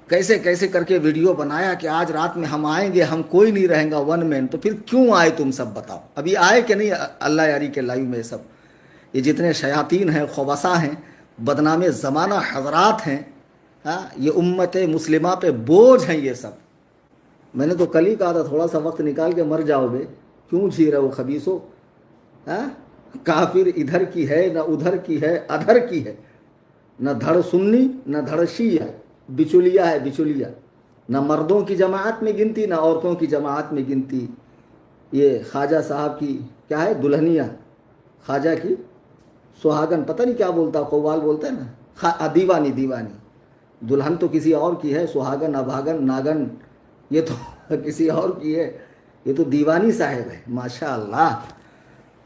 कैसे कैसे करके वीडियो बनाया कि आज रात में हम आएंगे, हम कोई नहीं रहेगा, वन मैन। तो फिर क्यों आए तुम सब बताओ? अभी आए कि नहीं अल्लाह यारी के लाइव में? सब ये जितने शयातीन हैं, खबसा हैं, बदनामे ज़माना हजरात हैं, हाँ, ये उम्मत मुस्लिमा पे बोझ हैं ये सब। मैंने तो कल ही कहा था, थोड़ा सा वक्त निकाल के मर जाओगे, क्यों जी रहे हो खबीसो? हाँ, काफिर इधर की है न उधर की है, अधर की है, न धड़ सुन्नी न धड़ शिया, बिचुलिया है बिचुलिया, न मर्दों की जमात में गिनती न औरतों की जमात में गिनती। ये ख्वाजा साहब की क्या है, दुल्हनिया, ख्वाजा की सुहागन, पता नहीं क्या बोलता, कौवाल बोलता है ना, दीवानी दीवानी। दुल्हन तो किसी और की है, सुहागन अभागन नागन ये तो किसी और की है, ये तो दीवानी साहब है, माशाअल्लाह।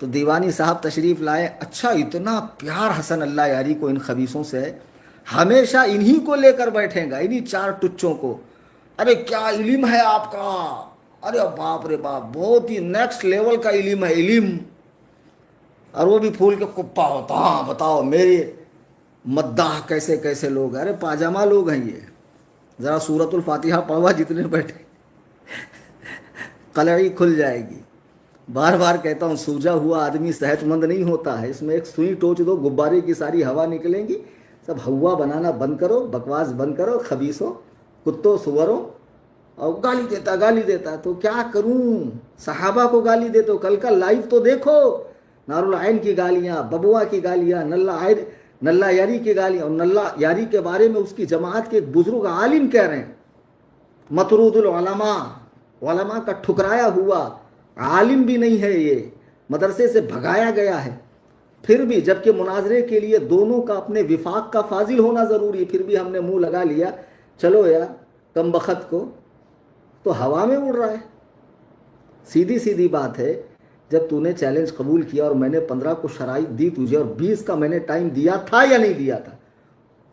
तो दीवानी साहब तशरीफ़ लाए। अच्छा, इतना प्यार हसन अल्लाह यारी को इन खबीसों से है, हमेशा इन्हीं को लेकर बैठेगा, इन्हीं चार टुच्चों को। अरे क्या इल्म है आपका, अरे बाप रे बाप, बहुत ही नेक्स्ट लेवल का इल्म है, इल्म। और वो भी फूल के कुप्पा होता, हाँ बताओ मेरे मद्दाह कैसे कैसे लोग, अरे पाजामा लोग हैं ये। जरा सूरतुल फातिहा पढ़वा जितने बैठे, कलड़ी खुल जाएगी। बार बार कहता हूँ, सूजा हुआ आदमी सेहतमंद नहीं होता है। इसमें एक सुई टोच दो, गुब्बारे की सारी हवा निकलेंगी। सब हवा बनाना बंद करो, बकवास बंद करो, खबीसो कुत्तों सुवरों। और गाली देता तो क्या करूं, सहाबा को गाली दे तो कल का लाइव तो देखो, नारुल आइन की गालियां, बबुआ की गालियां, नल्ला यारी की गालियां। और नल्ला यारी के बारे में उसकी जमात के एक बुजुर्ग आलिम कह रहे हैं, मतरूदुल उलमा, उलमा का ठुकराया हुआ आलिम भी नहीं है ये, मदरसे से भगाया गया है। फिर भी जबकि मुनाजरे के लिए दोनों का अपने विफाक का फाजिल होना ज़रूरी, फिर भी हमने मुंह लगा लिया, चलो यार कम बखत को तो हवा में उड़ रहा है। सीधी सीधी बात है, जब तूने चैलेंज कबूल किया और मैंने 15 को शराइत दी तुझे और 20 का मैंने टाइम दिया था या नहीं दिया था,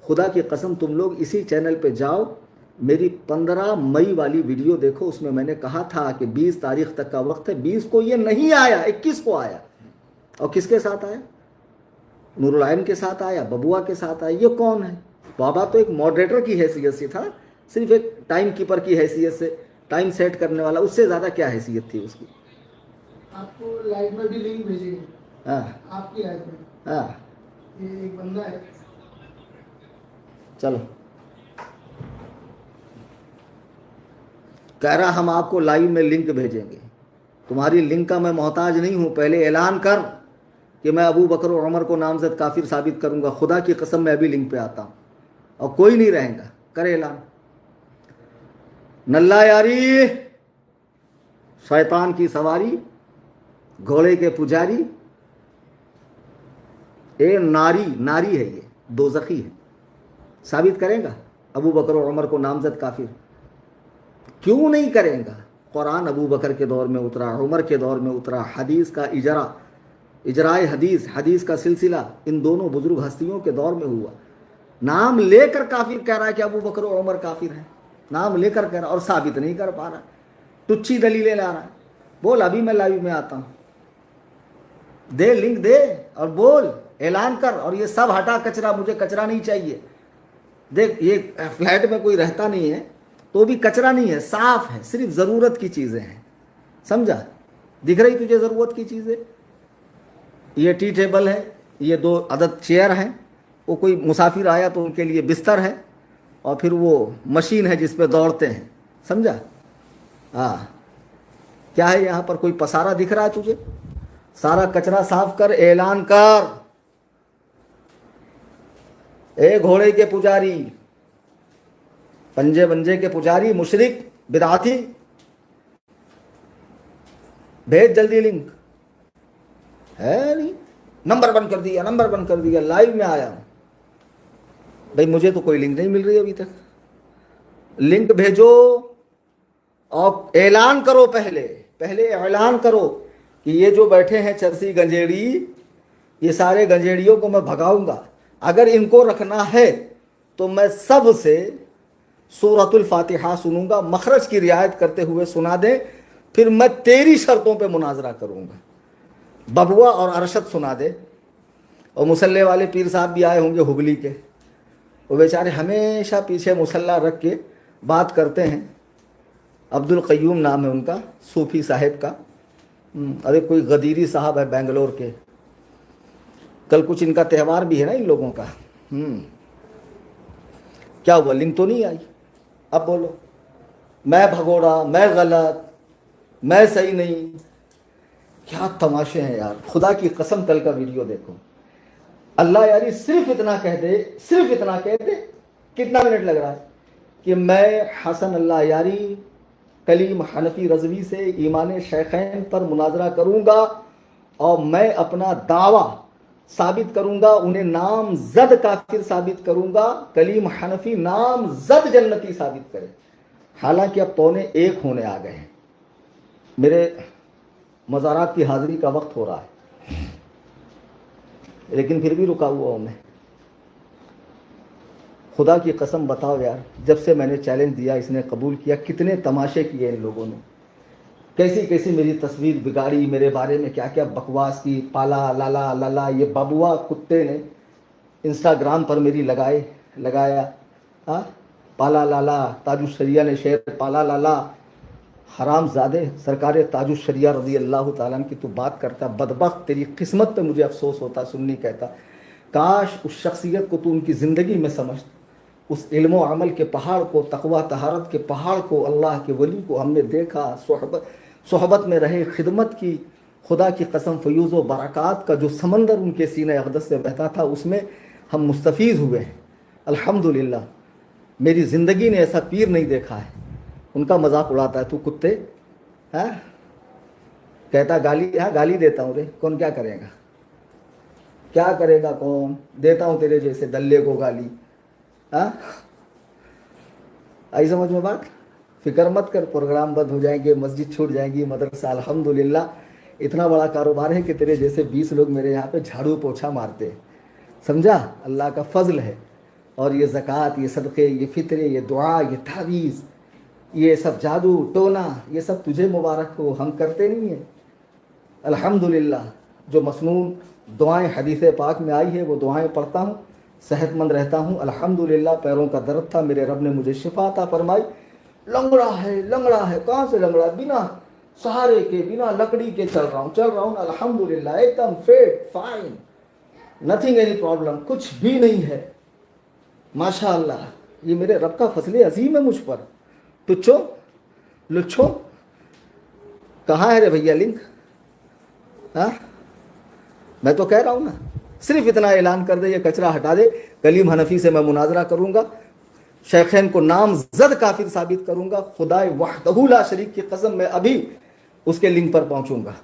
खुदा की कसम तुम लोग इसी चैनल पे जाओ, मेरी 15 मई वाली वीडियो देखो, उसमें मैंने कहा था कि 20 तारीख तक का वक्त है। 20 को ये नहीं आया, 21 को आया। और किसके साथ आया? नूरुल आइन के साथ आया, बबुआ के साथ आया। ये कौन है? बाबा तो एक मॉडरेटर की हैसियत से था, सिर्फ एक टाइम कीपर की हैसियत से, टाइम सेट करने वाला, उससे ज़्यादा क्या हैसियत थी उसकी? आपको लाइव में भी लिंक भेजेंगे। हाँ आपकी लाइव में। हाँ, ये एक बंदा है, चलो कह रहा हम आपको लाइव में लिंक भेजेंगे। तुम्हारी लिंक का मैं मोहताज नहीं हूं, पहले ऐलान कर कि मैं अबू बकर और उमर को नामजद काफिर साबित करूंगा। खुदा की कसम मैं अभी लिंक पे आता हूं और कोई नहीं रहेगा। कर ऐलान। नल्ला यारी, शैतान की सवारी, घोड़े के पुजारी, ए नारी, नारी है ये, दोज़खी है। साबित करेगा अबू बकर और उमर को नामजद काफिर? क्यों नहीं करेगा? कुरान अबू बकर के दौर में उतरा, उमर के दौर में उतरा, हदीस का इजराए हदीस का सिलसिला इन दोनों बुजुर्ग हस्तियों के दौर में हुआ। नाम लेकर काफिर कह रहा है कि अबू बकर और उमर काफिर हैं, नाम लेकर कह रहा, और साबित नहीं कर पा रहा, तुच्छी दलीलें ला रहा है। बोल अभी मैं लाइव में आता हूं, दे लिंक दे और बोल, ऐलान कर। और ये सब हटा कचरा, मुझे कचरा नहीं चाहिए। देख ये फ्लैट में कोई रहता नहीं है तो भी कचरा नहीं है, साफ है, सिर्फ ज़रूरत की चीज़ें हैं। समझा? दिख रही तुझे ज़रूरत की चीज़ें? ये टी टेबल है, ये 2 अदद चेयर हैं, वो कोई मुसाफिर आया तो उनके लिए बिस्तर है, और फिर वो मशीन है जिस पे दौड़ते हैं। समझा? हाँ, क्या है यहाँ पर? कोई पसारा दिख रहा है तुझे? सारा कचरा साफ कर, ऐलान कर। ए घोड़े के पुजारी, पंजे बंजे के पुजारी, मुशरिक, बिदआती, भेज जल्दी लिंक। है नहीं, नंबर बंद कर दिया, नंबर बंद कर दिया, लाइव में आया भाई, मुझे तो कोई लिंक नहीं मिल रही अभी तक। लिंक भेजो और ऐलान करो। पहले ऐलान करो कि ये जो बैठे हैं चरसी गंजेड़ी, ये सारे गंजेड़ियों को मैं भगाऊंगा। अगर इनको रखना है तो मैं सबसे सूरतुल फातिहा सुनूंगा, मखरज की रियायत करते हुए सुना दे, फिर मैं तेरी शर्तों पे मुनाजरा करूंगा। बबुआ और अरशद सुना दे। और मुसल्ले वाले पीर साहब भी आए होंगे हुगली के, वो बेचारे हमेशा पीछे मुसल्ला रख के बात करते हैं। अब्दुल क़य्यूम नाम है उनका, सूफ़ी साहिब का। अरे कोई गदीरी साहब है बेंगलोर के। कल कुछ इनका त्यौहार भी है ना इन लोगों का। क्या हुआ? लिंक तो नहीं आई? अब बोलो, मैं भगोड़ा, मैं गलत, मैं सही नहीं। क्या तमाशे हैं यार, खुदा की कसम। कल का वीडियो देखो। अल्लाह यारी सिर्फ इतना कह दे, सिर्फ इतना कह दे, कितना मिनट लग रहा है, कि मैं हसन अल्लाह यारी कलीम हनफी रजवी से ईमान शेखैन पर मुनाजरा करूंगा और मैं अपना दावा साबित करूंगा, उन्हें नामजद काफिर साबित करूंगा, कलीम हनफी नामजद जन्नती साबित करे। हालांकि अब 12:45 होने आ गए हैं, मेरे मज़ारात की हाजिरी का वक्त हो रहा है, लेकिन फिर भी रुका हुआ हूं मैं। खुदा की कसम बताओ यार, जब से मैंने चैलेंज दिया इसने कबूल किया, कितने तमाशे किए इन लोगों ने, कैसी कैसी मेरी तस्वीर बिगाड़ी, मेरे बारे में क्या क्या बकवास की, पाला लाला लाला, ये बबुआ कुत्ते ने इंस्टाग्राम पर मेरी लगाया, हाँ, पाला लाला, ताजुश शरिया ने शेर पाला लाला, हराम ज़ादे, सरकार ताजुश शरिया रज़ी अल्लाह ताला अन्हु की तू बात करता, बदबख्त, तेरी किस्मत पे मुझे अफसोस होता सुन्नी कहता, काश उस शख्सियत को तू उनकी ज़िंदगी में समझ, उस इल्म व अमल के पहाड़ को, तकवा तहारत के पहाड़ को, अल्लाह के वली को हमने देखा, सोहबत में रहे, खिदमत की, खुदा की कसम फ़यूज़ व बरक़ात का जो समंदर उनके सीने अक़दस से बहता था उसमें हम मुस्तफ़ीज़ हुए हैं अल्हम्दुलिल्लाह। मेरी ज़िंदगी ने ऐसा पीर नहीं देखा है। उनका मजाक उड़ाता है, तू कुत्ते, हाँ, कहता गाली, हाँ गाली देता हूँ रे, कौन क्या करेगा, क्या करेगा कौन, देता हूँ तेरे जैसे दल्ले को गाली, हाँ, आई समझ में बात। फिक्र मत कर, प्रोग्राम बंद हो जाएंगे, मस्जिद छूट जाएंगी, मदरसा, अल्हम्दुलिल्लाह इतना बड़ा कारोबार है कि तेरे जैसे 20 लोग मेरे यहाँ पे झाड़ू पोछा मारते हैं, समझा, अल्लाह का फजल है। और ये ज़कात, ये सदक़े, ये फ़ित्रे, ये दुआ, ये तावीज़, ये सब जादू टोना, ये सब तुझे मुबारक हो, हम करते नहीं हैं अल्हम्दुलिल्लाह। जो मसनून दुआएं हदीस पाक में आई है वो दुआएं पढ़ता हूँ, सेहतमंद रहता हूँ अल्हम्दुलिल्लाह। पैरों का दर्द था, मेरे रब ने मुझे शिफा अता फरमाई। लंगड़ा है, कहाँ से लंगड़ा, बिना सहारे के, बिना लकड़ी के चल रहा हूँ अल्हम्दुलिल्लाह, एकदम fit fine, nothing any problem, कुछ भी नहीं है माशाअल्लाह। ये मेरे रब का फजल अजीम है मुझ पर। तुच्छो लुच्छो, कहाँ है रे भैया लिंक, हाँ, मैं तो कह रहा हूँ ना, सिर्फ इतना ऐलान कर दे, ये कचरा हटा दे, कलीम हनफी से मैं मुनाजरा करूँगा, शेखैन को नामजद काफिर साबित करूँगा, खुदाए वहदहू ला शरीक की कसम मैं अभी उसके लिंक पर पहुँचूँगा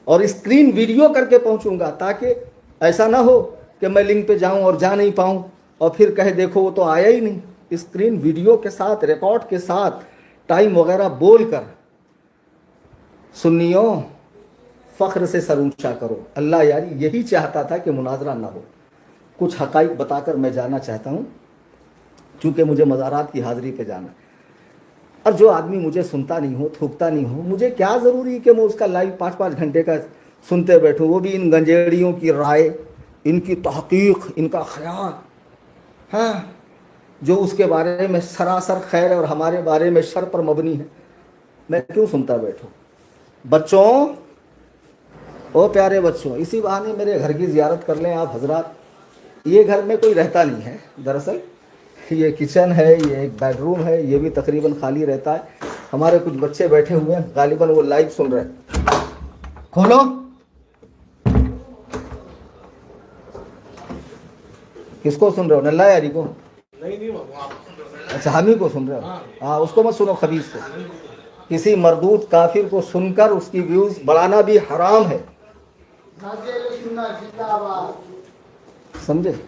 और स्क्रीन वीडियो करके पहुँचूँगा, ताकि ऐसा ना हो कि मैं लिंक पे जाऊँ और जा नहीं पाऊँ और फिर कहे देखो वो तो आया ही नहीं। स्क्रीन वीडियो के साथ, रिकॉर्ड के साथ, टाइम वगैरह बोल कर, सुन्नियों फ़ख्र से सर ऊंचा करो। अल्लाह यारी यही चाहता था कि मुनाजरा ना हो। कुछ हक़ाइक़ बताकर मैं जाना चाहता हूँ, चूँकि मुझे मज़ारात की हाज़िरी पे जाना। और जो आदमी मुझे सुनता नहीं हो, थूकता नहीं हो, मुझे क्या ज़रूरी कि मैं उसका लाइव 5-5 घंटे का सुनते बैठूँ, वो भी इन गंजेड़ियों की राय, इनकी तहक़ीक़, इनका ख्याल, हाँ, जो उसके बारे में सरासर खैर है और हमारे बारे में शर पर मबनी है। मैं क्यों सुनता बैठूँ। बच्चों, ओ प्यारे बच्चों, इसी बहाने मेरे घर की ज़ियारत कर लें आप हजरात। ये घर में कोई रहता नहीं है दरअसल, ये किचन है, ये एक बेडरूम है, ये भी तकरीबन खाली रहता है। हमारे कुछ बच्चे बैठे हुए हैं, गालिबन वो लाइव सुन रहे हैं। खोलो, किसको सुन रहे हो, नल्ला यारी को? नहीं, अच्छा, हामी को सुन रहे हो? हाँ, उसको मत सुनो, खबीस को। किसी मरदूद काफिर को सुनकर उसकी व्यूज बढ़ाना भी हराम है, समझे?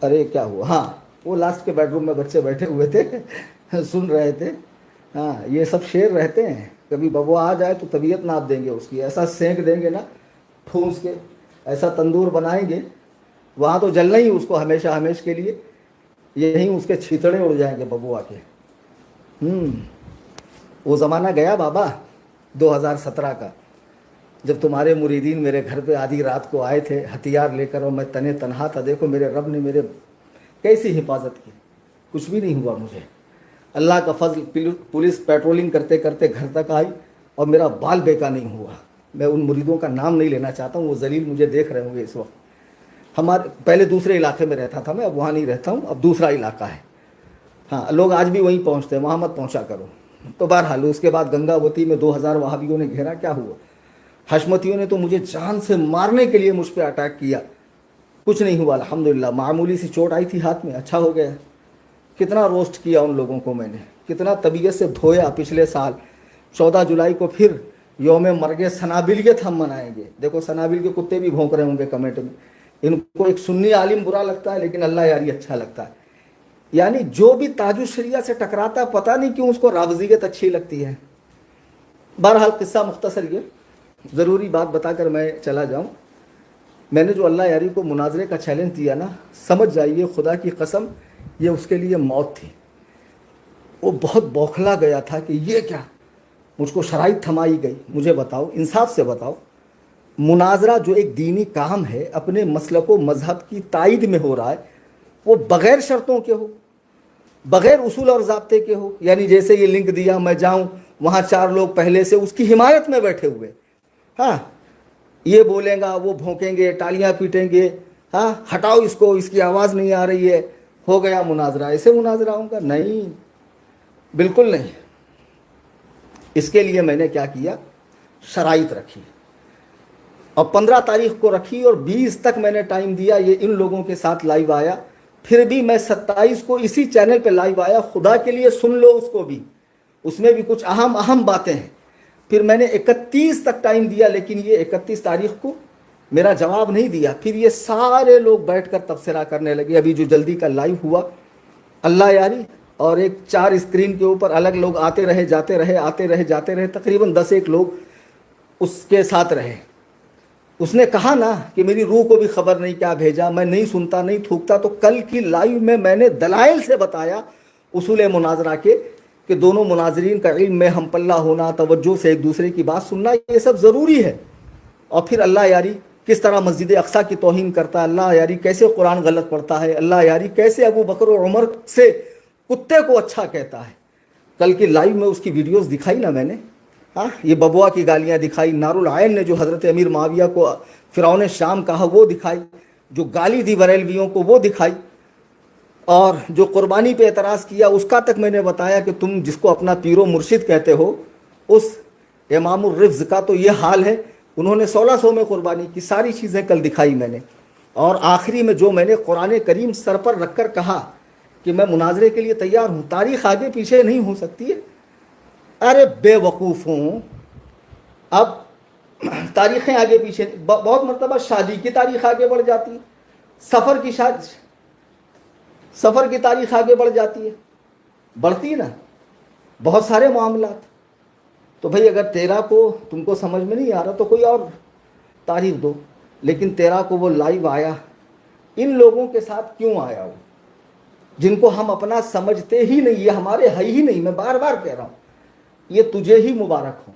अरे क्या हुआ, हाँ, वो लास्ट के बेडरूम में बच्चे बैठे हुए थे सुन रहे थे। हाँ, ये सब शेर रहते हैं, कभी बबुआ आ जाए तो तबीयत नाप देंगे उसकी, ऐसा सेंक देंगे ना ठूंस के, ऐसा तंदूर बनाएंगे, वहाँ तो जलना ही उसको हमेशा हमेशा के लिए, यहीं उसके छीतड़े उड़ जाएंगे बबुआ के। वो ज़माना गया बाबा 2017 का, जब तुम्हारे मुरीदीन मेरे घर पे आधी रात को आए थे हथियार लेकर और मैं तने तनहा था। देखो मेरे रब ने मेरे कैसी हिफाजत की, कुछ भी नहीं हुआ मुझे, अल्लाह का फजल। पुलिस पेट्रोलिंग करते करते घर तक आई और मेरा बाल बेका नहीं हुआ। मैं उन मुरीदों का नाम नहीं लेना चाहता हूँ, वो जलील मुझे देख रहे होंगे इस वक्त। हमारे पहले दूसरे इलाके में रहता था मैं, अब वहाँ नहीं रहता हूँ, अब दूसरा इलाका है। हाँ, लोग आज भी वहीं पहुँचते हैं, वहाँ मत पहुँचा करो। तो बहरहाल उसके बाद गंगावती में 2000 वहाबियों ने घेरा, क्या हुआ? हशमतियों ने तो मुझे जान से मारने के लिए मुझ पर अटैक किया, कुछ नहीं हुआ अल्हम्दुलिल्लाह। मामूली सी चोट आई थी हाथ में, अच्छा हो गया। कितना रोस्ट किया उन लोगों को मैंने, कितना तबीयत से धोया। पिछले साल 14 जुलाई को फिर यौम मरगे सनाबिलियत हम मनाएंगे। देखो सनाबिल के कुत्ते भी भौंक रहे होंगे कमेंट में। इनको एक सुन्नी आलिम बुरा लगता है, लेकिन अल्लाह यारी अच्छा लगता है। यानी जो भी ताजुश शरिया से टकराता है, पता नहीं क्यों उसको रावजियत अच्छी लगती है। बहरहाल किस्सा मुख्तसर, ये ज़रूरी बात बताकर मैं चला जाऊँ। मैंने जो अल्लाह यारी को मुनाजरे का चैलेंज दिया ना, समझ जाइए खुदा की कसम, ये उसके लिए मौत थी। वो बहुत बौखला गया था कि ये क्या, मुझको शराइत थमाई गई। मुझे बताओ, इंसाफ से बताओ, मुनाजरा जो एक दीनी काम है, अपने मसलक व मजहब की तायद में हो रहा है, वो बग़ैर शर्तों के हो, बग़ैर उसूल और ज़ाब्ते के हो। यानी जैसे ये लिंक दिया, मैं जाऊं वहाँ 4 लोग पहले से उसकी हिमायत में बैठे हुए, हाँ, ये बोलेगा, वो भौंकेंगे, तालियां पीटेंगे, हाँ हटाओ इसको, इसकी आवाज़ नहीं आ रही है, हो गया मुनाजरा। ऐसे मुनाजरा होगा? नहीं, बिल्कुल नहीं। इसके लिए मैंने क्या किया, शराइत रखी और 15 तारीख को रखी और 20 तक मैंने टाइम दिया। ये इन लोगों के साथ लाइव आया, फिर भी मैं 27 को इसी चैनल पे लाइव आया। खुदा के लिए सुन लो उसको भी, उसमें भी कुछ अहम अहम बातें हैं। फिर मैंने 31 तक टाइम दिया, लेकिन ये 31 तारीख को मेरा जवाब नहीं दिया। फिर ये सारे लोग बैठकर तबसरा करने लगे। अभी जो जल्दी का लाइव हुआ, अल्लाह यारी, और एक 4 स्क्रीन के ऊपर अलग लोग आते रहे जाते रहे, आते रहे जाते रहे, तकरीबन 10-1 लोग उसके साथ रहे। उसने कहा ना कि मेरी रूह को भी खबर नहीं क्या भेजा, मैं नहीं सुनता नहीं थूकता। तो कल की लाइव में मैंने दलाइल से बताया उसूल मुनाजरा के कि दोनों मुनाजरीन का इल्म में हम पल्ला होना, तवज्जो से एक दूसरे की बात सुनना, ये सब ज़रूरी है। और फिर अल्लाह यारी किस तरह मस्जिद अक्सा की तौहीन करता है, अल्लाह यारी कैसे कुरान गलत पढ़ता है, अल्लाह यारी कैसे अबू बकर और उमर से कुत्ते को अच्छा कहता है। कल की लाइव में उसकी वीडियोस दिखाई ना मैंने, हाँ, ये बबुआ की गालियाँ दिखाई, नारुल आयन ने जो हज़रत अमीर माविया को फ़िरौन शाम कहा वो दिखाई, जो गाली दी बरेलवियों को वो दिखाई, और जो कुर्बानी पे एतराज़ किया उसका तक मैंने बताया कि तुम जिसको अपना पीरो मुर्शिद कहते हो, उस इमामुर रिफ्ज़ का तो ये हाल है। उन्होंने 1600 में कुर्बानी की। सारी चीज़ें कल दिखाई मैंने। और आखिरी में जो मैंने कुरान करीम सर पर रखकर कहा कि मैं मुनाजरे के लिए तैयार हूँ, तारीख आगे पीछे नहीं हो सकती है। अरे बेवकूफ़ हूँ, अब तारीखें आगे पीछे, बहुत मरतबा शादी की तारीख आगे बढ़ जाती है, सफ़र की तारीख आगे बढ़ जाती है, बढ़ती है ना, बहुत सारे मामलात। तो भाई अगर 13 को तुमको समझ में नहीं आ रहा तो कोई और तारीख दो, लेकिन 13 को वो लाइव आया। इन लोगों के साथ क्यों आया वो, जिनको हम अपना समझते ही नहीं, ये हमारे है ही नहीं। मैं बार बार कह रहा हूँ, ये तुझे ही मुबारक हो।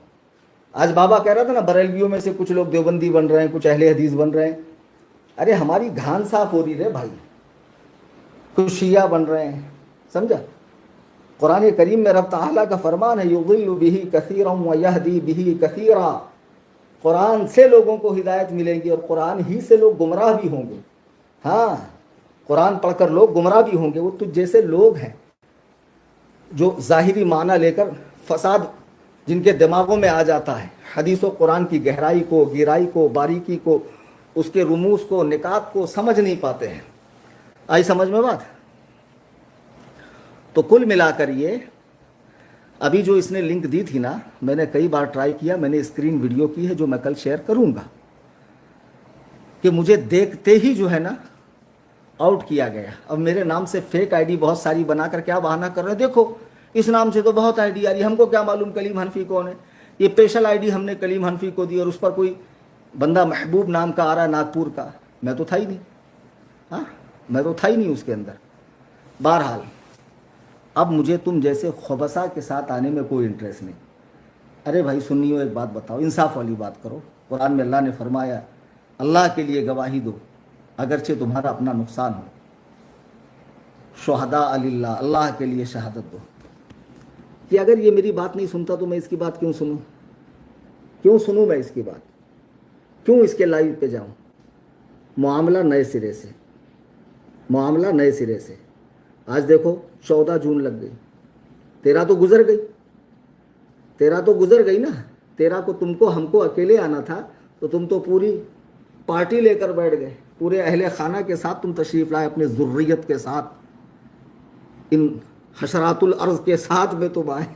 आज बाबा कह रहा था ना, बरेलवियों में से कुछ लोग देवबंदी बन रहे हैं, कुछ अहले हदीस बन रहे हैं। अरे हमारी घान साफ हो रही रे भाई, कुछ शिया बन रहे हैं, समझा। कुरान करीम में रब ताला का फरमान है, युदिल्लु बिही कसीरन व यहदी बिही कसीरा। कुरान से लोगों को हिदायत मिलेगी और कुरान ही से लोग गुमराह भी होंगे। हाँ, कुरान पढ़कर लोग गुमराह भी होंगे। वो तुझ जैसे लोग हैं जो ज़ाहिरी माना लेकर फसाद जिनके दिमागों में आ जाता है, हदीस व कुरान की गहराई को, गिराई को, बारीकी को, उसके रुमूस को, निकात को समझ नहीं पाते हैं। आई समझ में बात। तो कुल मिलाकर ये अभी जो इसने लिंक दी थी ना, मैंने कई बार ट्राई किया, मैंने स्क्रीन वीडियो की है जो मैं कल शेयर करूंगा, कि मुझे देखते ही जो है ना आउट किया गया। अब मेरे नाम से फेक आईडी बहुत सारी बनाकर क्या बहाना कर रहे हैं, देखो इस नाम से तो बहुत आईडी आ रही, हमको क्या मालूम कलीम हनफी कौन है। ये स्पेशल आईडी हमने कलीम हनफी को दी और उस पर कोई बंदा महबूब नाम का आ रहा है नागपुर का, मैं तो था ही नहीं। हाँ, मैं तो था ही नहीं उसके अंदर। बहरहाल अब मुझे तुम जैसे खुबसा के साथ आने में कोई इंटरेस्ट नहीं। अरे भाई सुन्नियों, एक बात बताओ, इंसाफ वाली बात करो। कुरान में अल्लाह ने फरमाया, अल्लाह के लिए गवाही दो अगरचे तुम्हारा अपना नुकसान हो। शुहदा अलिल्लाह, अल्लाह के लिए शहादत दो। कि अगर ये मेरी बात नहीं सुनता तो मैं इसकी बात क्यों सुनूं? क्यों सुनूं मैं इसकी बात? क्यों इसके लाइव पे जाऊं? मामला नए सिरे से, मामला नए सिरे से। आज देखो 14 जून लग गई, 13 तो गुजर गई, 13 तो गुजर गई ना। 13 को तुमको हमको अकेले आना था तो तुम तो पूरी पार्टी लेकर बैठ गए, पूरे अहले खाना के साथ तुम तशरीफ़ लाए, अपने ज़ुर्रियत के साथ, इन हशरातुल अर्ज़ के साथ में तुम आए।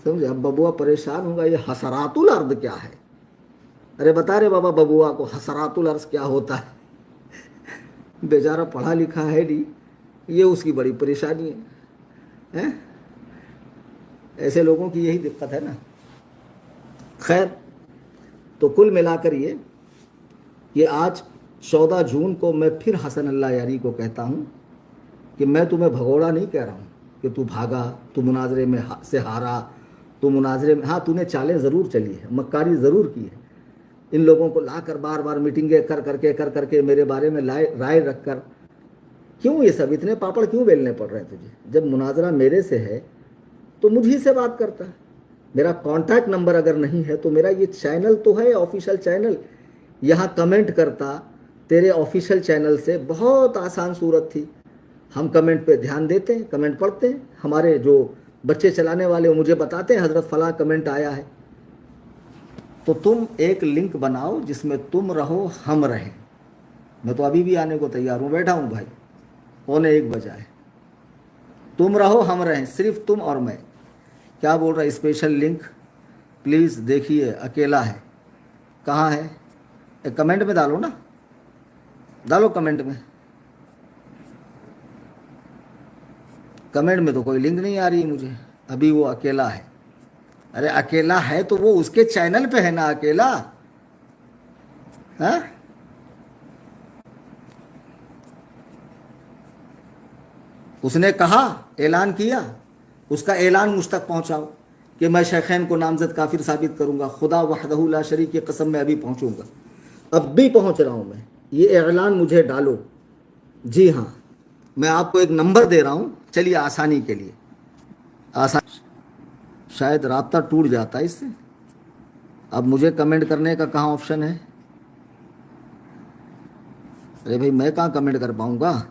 समझे? अब बबुआ परेशान होगा, ये हसरातुल अर्ज़ क्या है? अरे बता रहे बाबा बबुआ को हसरातुल अर्ज़ क्या होता है। बेचारा पढ़ा लिखा है नहीं, ये उसकी बड़ी परेशानी है। ऐसे लोगों की यही दिक्कत है ना। खैर, तो कुल मिलाकर ये कि आज 14 जून को मैं फिर हसन अल्लाह यारी को कहता हूँ कि मैं तुम्हें भगोड़ा नहीं कह रहा हूँ कि तू भागा, तू मुनाजरे में से हारा, तू मुनाजरे में, हाँ तूने चालें ज़रूर चली है, मक्कारी ज़रूर की है, इन लोगों को लाकर बार बार मीटिंगें कर करके मेरे बारे में राय रख कर, क्यों ये सब इतने पापड़ क्यों बेलने पड़ रहे हैं तुझे? जब मुनाजरा मेरे से है तो मुझी से बात करता है। मेरा कॉन्टैक्ट नंबर अगर नहीं है तो मेरा ये चैनल तो है ऑफिशियल चैनल, यहाँ कमेंट करता। तेरे ऑफिशियल चैनल से बहुत आसान सूरत थी, हम कमेंट पे ध्यान देते हैं, कमेंट पढ़ते हैं, हमारे जो बच्चे चलाने वाले मुझे बताते हैं हज़रत फला कमेंट आया है। तो तुम एक लिंक बनाओ जिसमें तुम रहो हम रहें। मैं तो अभी भी आने को तैयार हूँ, बैठा हूँ भाई, 1:45 बजा है। तुम रहो हम रहें, सिर्फ तुम और मैं। क्या बोल रहा है? स्पेशल लिंक प्लीज़ देखिए, अकेला है। कहाँ है? एक कमेंट में डालो ना, डालो कमेंट में। कमेंट में तो कोई लिंक नहीं आ रही मुझे, अभी वो अकेला है। अरे अकेला है तो वो उसके चैनल पे है ना अकेला, हाँ? उसने कहा, ऐलान किया, उसका ऐलान मुझ तक पहुंचाओ कि मैं शेखैन को नामजद काफिर साबित करूंगा। खुदा वहदहू ला शरीक की कसम मैं अभी पहुंचूंगा, अब भी पहुंच रहा हूं मैं। ये ऐलान मुझे डालो। जी हाँ, मैं आपको एक नंबर दे रहा हूं, चलिए आसानी के लिए। आसान, शायद राब्ता टूट जाता है इससे। अब मुझे कमेंट करने का कहाँ ऑप्शन है? अरे भाई मैं कहाँ कमेंट कर पाऊंगा?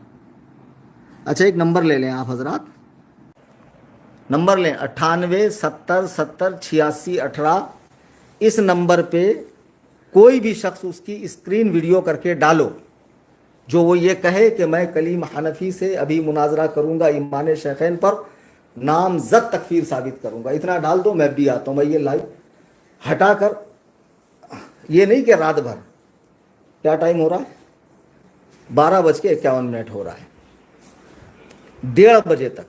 अच्छा एक नंबर ले लें आप हजरात, नंबर लें 98 70 70 86 18। इस नंबर पे कोई भी शख्स उसकी स्क्रीन वीडियो करके डालो जो वो ये कहे कि मैं कलीम हनफी से अभी मुनाजरा करूंगा, ईमान शेखैन पर नामजद तकफीर साबित करूंगा। इतना डाल दो, मैं भी आता हूँ। मैं ये लाइव हटाकर, ये नहीं कि रात भर, क्या टाइम हो रहा है? 12:51 हो रहा है। 1:30 बजे तक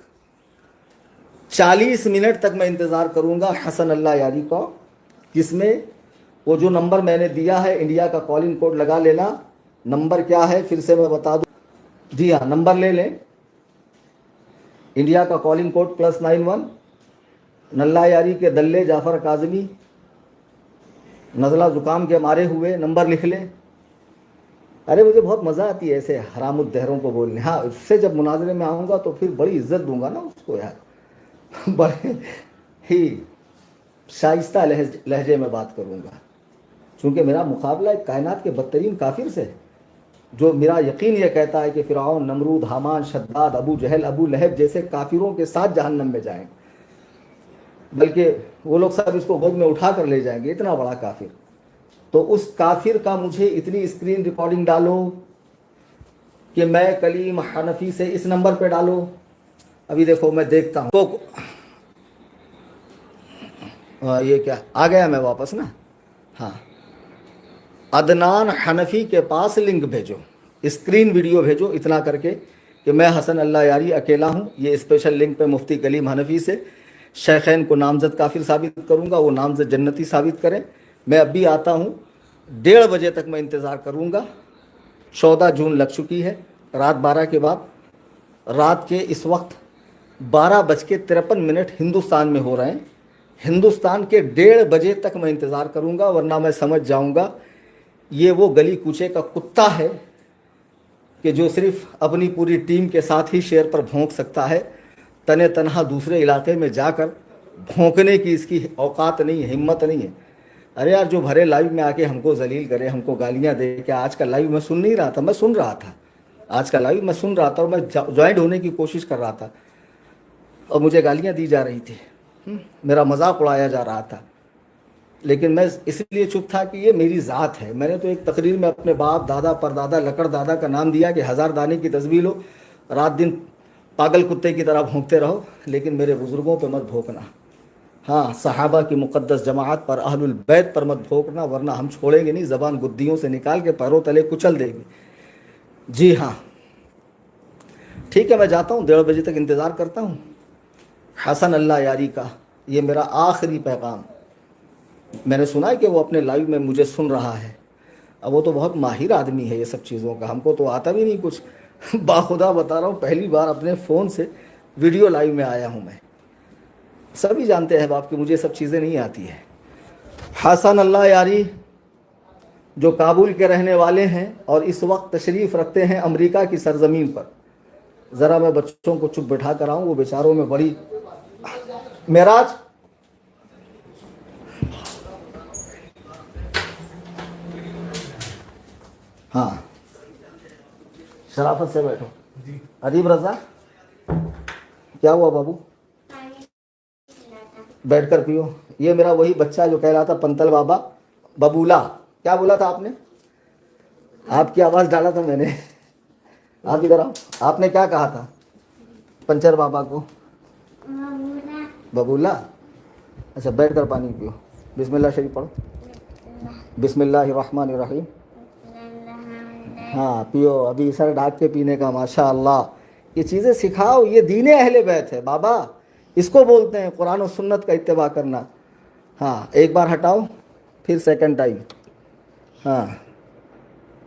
40 मिनट तक मैं इंतज़ार करूंगा हसन अल्लाह यारी का, जिसमें वो जो नंबर मैंने दिया है, इंडिया का कॉलिंग कोड लगा लेना। नंबर क्या है फिर से मैं बता दूं? जी हाँ, नंबर ले लें, इंडिया का कॉलिंग कोड +91। नल्ला यारी के दल्ले जाफ़र काज़मी नज़ला ज़ुकाम के मारे हुए, नंबर लिख लें। अरे मुझे बहुत मज़ा आती है ऐसे हरामुद्दहरों को बोलने। हाँ, उससे जब मुनाजरे में आऊँगा तो फिर बड़ी इज्जत दूंगा ना उसको यार, बड़े ही शाइस्ता लहजे में बात करूँगा, क्योंकि मेरा मुकाबला एक कायनात के बदतरीन काफिर से है, जो मेरा यकीन ये कहता है कि फ़िरऔन, नमरूद, हामान, शद्दाद, अबू जहल, अबू लहब जैसे काफिरों के साथ जहन्नम में जाएंगे, बल्कि वो लोग सब इसको गोद में उठा कर ले जाएंगे, इतना बड़ा काफिर। तो उस काफिर का मुझे इतनी स्क्रीन रिकॉर्डिंग डालो कि मैं कलीम हनफी से, इस नंबर पे डालो। अभी देखो मैं देखता हूँ तो ये क्या आ गया, मैं वापस ना। हाँ, अदनान हनफी के पास लिंक भेजो, स्क्रीन वीडियो भेजो, इतना करके कि मैं हसन अल्लाह यारी अकेला हूँ। ये स्पेशल लिंक पे मुफ्ती कलीम हनफी से शेखैन को नामजद काफिर साबित करूँगा, वो नामजद जन्नती साबित करें। मैं अब भी आता हूँ, 1:30 बजे तक मैं इंतज़ार करूँगा। 14 जून लग चुकी है, रात 12 के बाद, रात के इस वक्त 12:53 हिंदुस्तान में हो रहे हैं। हिंदुस्तान के 1:30 बजे तक मैं इंतज़ार करूँगा, वरना मैं समझ जाऊँगा ये वो गली कूचे का कुत्ता है कि जो सिर्फ अपनी पूरी टीम के साथ ही शेर पर भौंक सकता है, तने तनहा दूसरे इलाके में जाकर भौंकने की इसकी औकात नहीं है, हिम्मत नहीं है। अरे यार, जो भरे लाइव में आके हमको जलील करे, हमको गालियाँ दे के, आज का लाइव मैं सुन नहीं रहा था, मैं सुन रहा था, आज का लाइव मैं सुन रहा था और मैं ज्वाइंट होने की कोशिश कर रहा था और मुझे गालियाँ दी जा रही थी, मेरा मजाक उड़ाया जा रहा था, लेकिन मैं इसलिए चुप था कि ये मेरी ज़ात है। मैंने तो एक तकरीर में अपने बाप दादा परदादा लकड़ दादा का नाम दिया कि 1000 दाने की तस्वीर लो, रात दिन पागल कुत्ते की तरह भौंकते रहो, लेकिन मेरे बुज़ुर्गों पे मत भौंकना। हाँ, सहाबा की मुक़द्दस जमात पर, अहलुल बैत पर मत भौंकना, वरना हम छोड़ेंगे नहीं, ज़बान गुद्दियों से निकाल के पैरों तले कुचल देंगे। जी हाँ, ठीक है, मैं जाता हूँ, 1:30 बजे तक इंतज़ार करता हूँ हसन अल्लाह यारी का। ये मेरा आखिरी पैगाम। मैंने सुना है कि वो अपने लाइव में मुझे सुन रहा है, अब वो तो बहुत माहिर आदमी है ये सब चीज़ों का, हमको तो आता भी नहीं कुछ। बाखुदा बता रहा हूँ, पहली बार अपने फ़ोन से वीडियो लाइव में आया हूँ मैं। सभी जानते हैं बाप कि मुझे सब चीज़ें नहीं आती है। हसन अल्लाह यारी जो काबुल के रहने वाले हैं और इस वक्त तशरीफ़ रखते हैं अमेरिका की सरजमीन पर, ज़रा मैं बच्चों को चुप बैठा कर आऊँ, वो बेचारों में बड़ी मेराज हाँ शराफत से बैठो। अदीब रजा क्या हुआ बाबू, बैठ कर पियो। ये मेरा वही बच्चा जो कह रहा था पंतल बाबा बबूला, क्या बोला था आपने? आपकी आवाज़ डाला था मैंने। आप इधर आओ, आपने क्या कहा था पंचर बाबा को? बबूला। अच्छा बैठ कर पानी पियो। बिस्मिल्लाह शरीफ पढ़ो। बिस्मिल्लाहिर्रहमानिर्रहीम। हाँ पियो, अभी सर ढाक के पीने का। माशा अल्लाह, ये चीज़ें सिखाओ, ये दीन अहले बैत है बाबा, इसको बोलते हैं कुरान और सुन्नत का इत्तेबा करना। हाँ एक बार हटाओ, फिर सेकंड टाइम, हाँ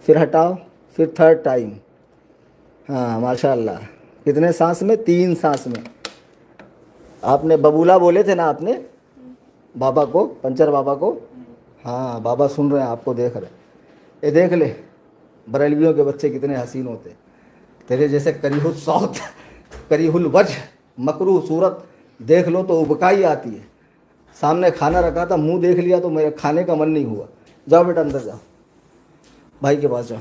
फिर हटाओ, फिर थर्ड टाइम। हाँ माशा अल्लाह। कितने सांस में? 3 सांस में। आपने बबूला बोले थे ना आपने बाबा को, पंचर बाबा को? हाँ बाबा सुन रहे हैं, आपको देख रहे। ये देख ले बरेलवियों के बच्चे कितने हसीन होते, तेरे जैसे करीहुल सौत करीहुल वजह मकरूह सूरत देख लो तो उबकाई आती है। सामने खाना रखा था, मुंह देख लिया तो मेरे खाने का मन नहीं हुआ। जाओ बेटा अंदर जाओ, भाई के पास जाओ।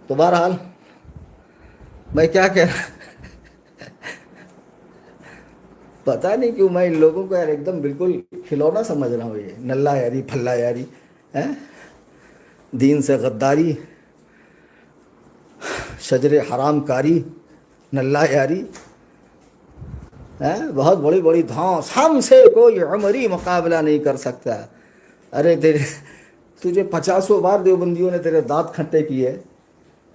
तो बहरहाल मैं क्या कह रहा पता नहीं क्यों मैं इन लोगों को यार एकदम बिल्कुल खिलौना समझ रहा हूँ। ये नल्ला यारी फल्ला यारी है, दीन से गद्दारी, शजरे हराम कारी, नल्ला यारी है, बहुत बड़ी बड़ी धौंस। हमसे कोई उमरी मुकाबला नहीं कर सकता। अरे तेरे तुझे 50 बार देवबंदियों ने तेरे दांत खट्टे किए,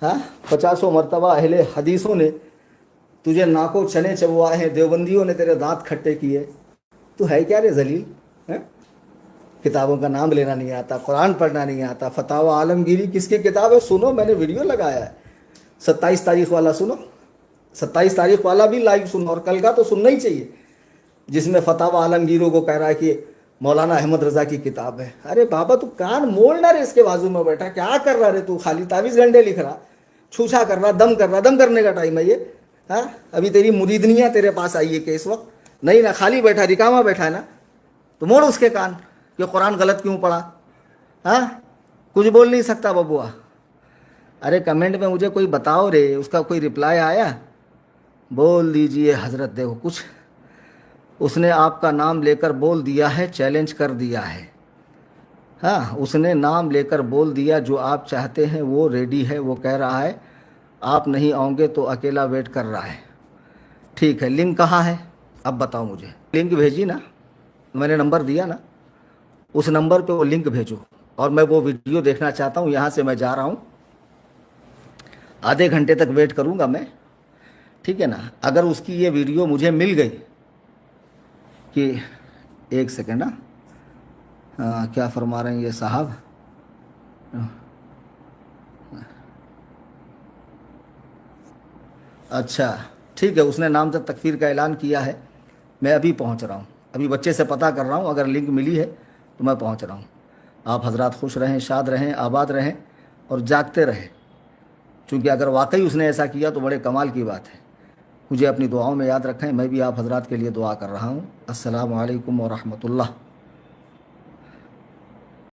हाँ 50 मरतबा अहले हदीसों ने तुझे नाको चने चबवाए हैं, देवबंदियों ने तेरे दांत खट्टे किए। तू है क्या रे जलील है? किताबों का नाम लेना नहीं आता, कुरान पढ़ना नहीं आता, फतावा आलमगीरी किसकी किताब है? सुनो, मैंने वीडियो लगाया है 27 तारीख वाला, सुनो 27 तारीख वाला भी लाइव सुनो, और कल का तो सुनना ही चाहिए, जिसमें फतावा आलमगीरों को कह रहा है कि मौलाना अहमद रजा की किताब है। अरे बाबा तू कान मोड़ ना रे, इसके बाजू में बैठा क्या कर रहा रे तू? खाली तावीज़ गंडे लिख रहा, छूछा कर रहा, दम कर रहा। दम करने का टाइम है ये? हाँ अभी तेरी मुरीदनियाँ तेरे पास आई है कि इस वक्त नहीं ना, खाली बैठा रिकामा बैठा है ना, तो मोड़ उसके कान कि कुरान गलत क्यों पढ़ा। हाँ कुछ बोल नहीं सकता बबुआ। अरे कमेंट में मुझे कोई बताओ रे, उसका कोई रिप्लाई आया? बोल दीजिए हजरत, देखो कुछ उसने आपका नाम लेकर बोल दिया है, चैलेंज कर दिया है। हाँ उसने नाम लेकर बोल दिया, जो आप चाहते हैं वो रेडी है। वो कह रहा है आप नहीं आओगे तो अकेला वेट कर रहा है। ठीक है, लिंक कहाँ है अब बताओ मुझे। लिंक भेजी ना, मैंने नंबर दिया ना, उस नंबर पे वो लिंक भेजो और मैं वो वीडियो देखना चाहता हूँ। यहाँ से मैं जा रहा हूँ, आधे घंटे तक वेट करूँगा मैं, ठीक है ना। अगर उसकी ये वीडियो मुझे मिल गई कि एक सेकेंड, क्या फरमा रहे हैं ये साहब? अच्छा ठीक है, उसने नामज़द तकफीर का ऐलान किया है। मैं अभी पहुंच रहा हूं, अभी बच्चे से पता कर रहा हूं, अगर लिंक मिली है तो मैं पहुंच रहा हूं। आप हजरात खुश रहें, शाद रहें, आबाद रहें और जागते रहें, क्योंकि अगर वाकई उसने ऐसा किया तो बड़े कमाल की बात है। मुझे अपनी दुआओं में याद रखें, मैं भी आप हजरात के लिए दुआ कर रहा हूँ। अस्सलामु अलैकुम व रहमतुल्लाह।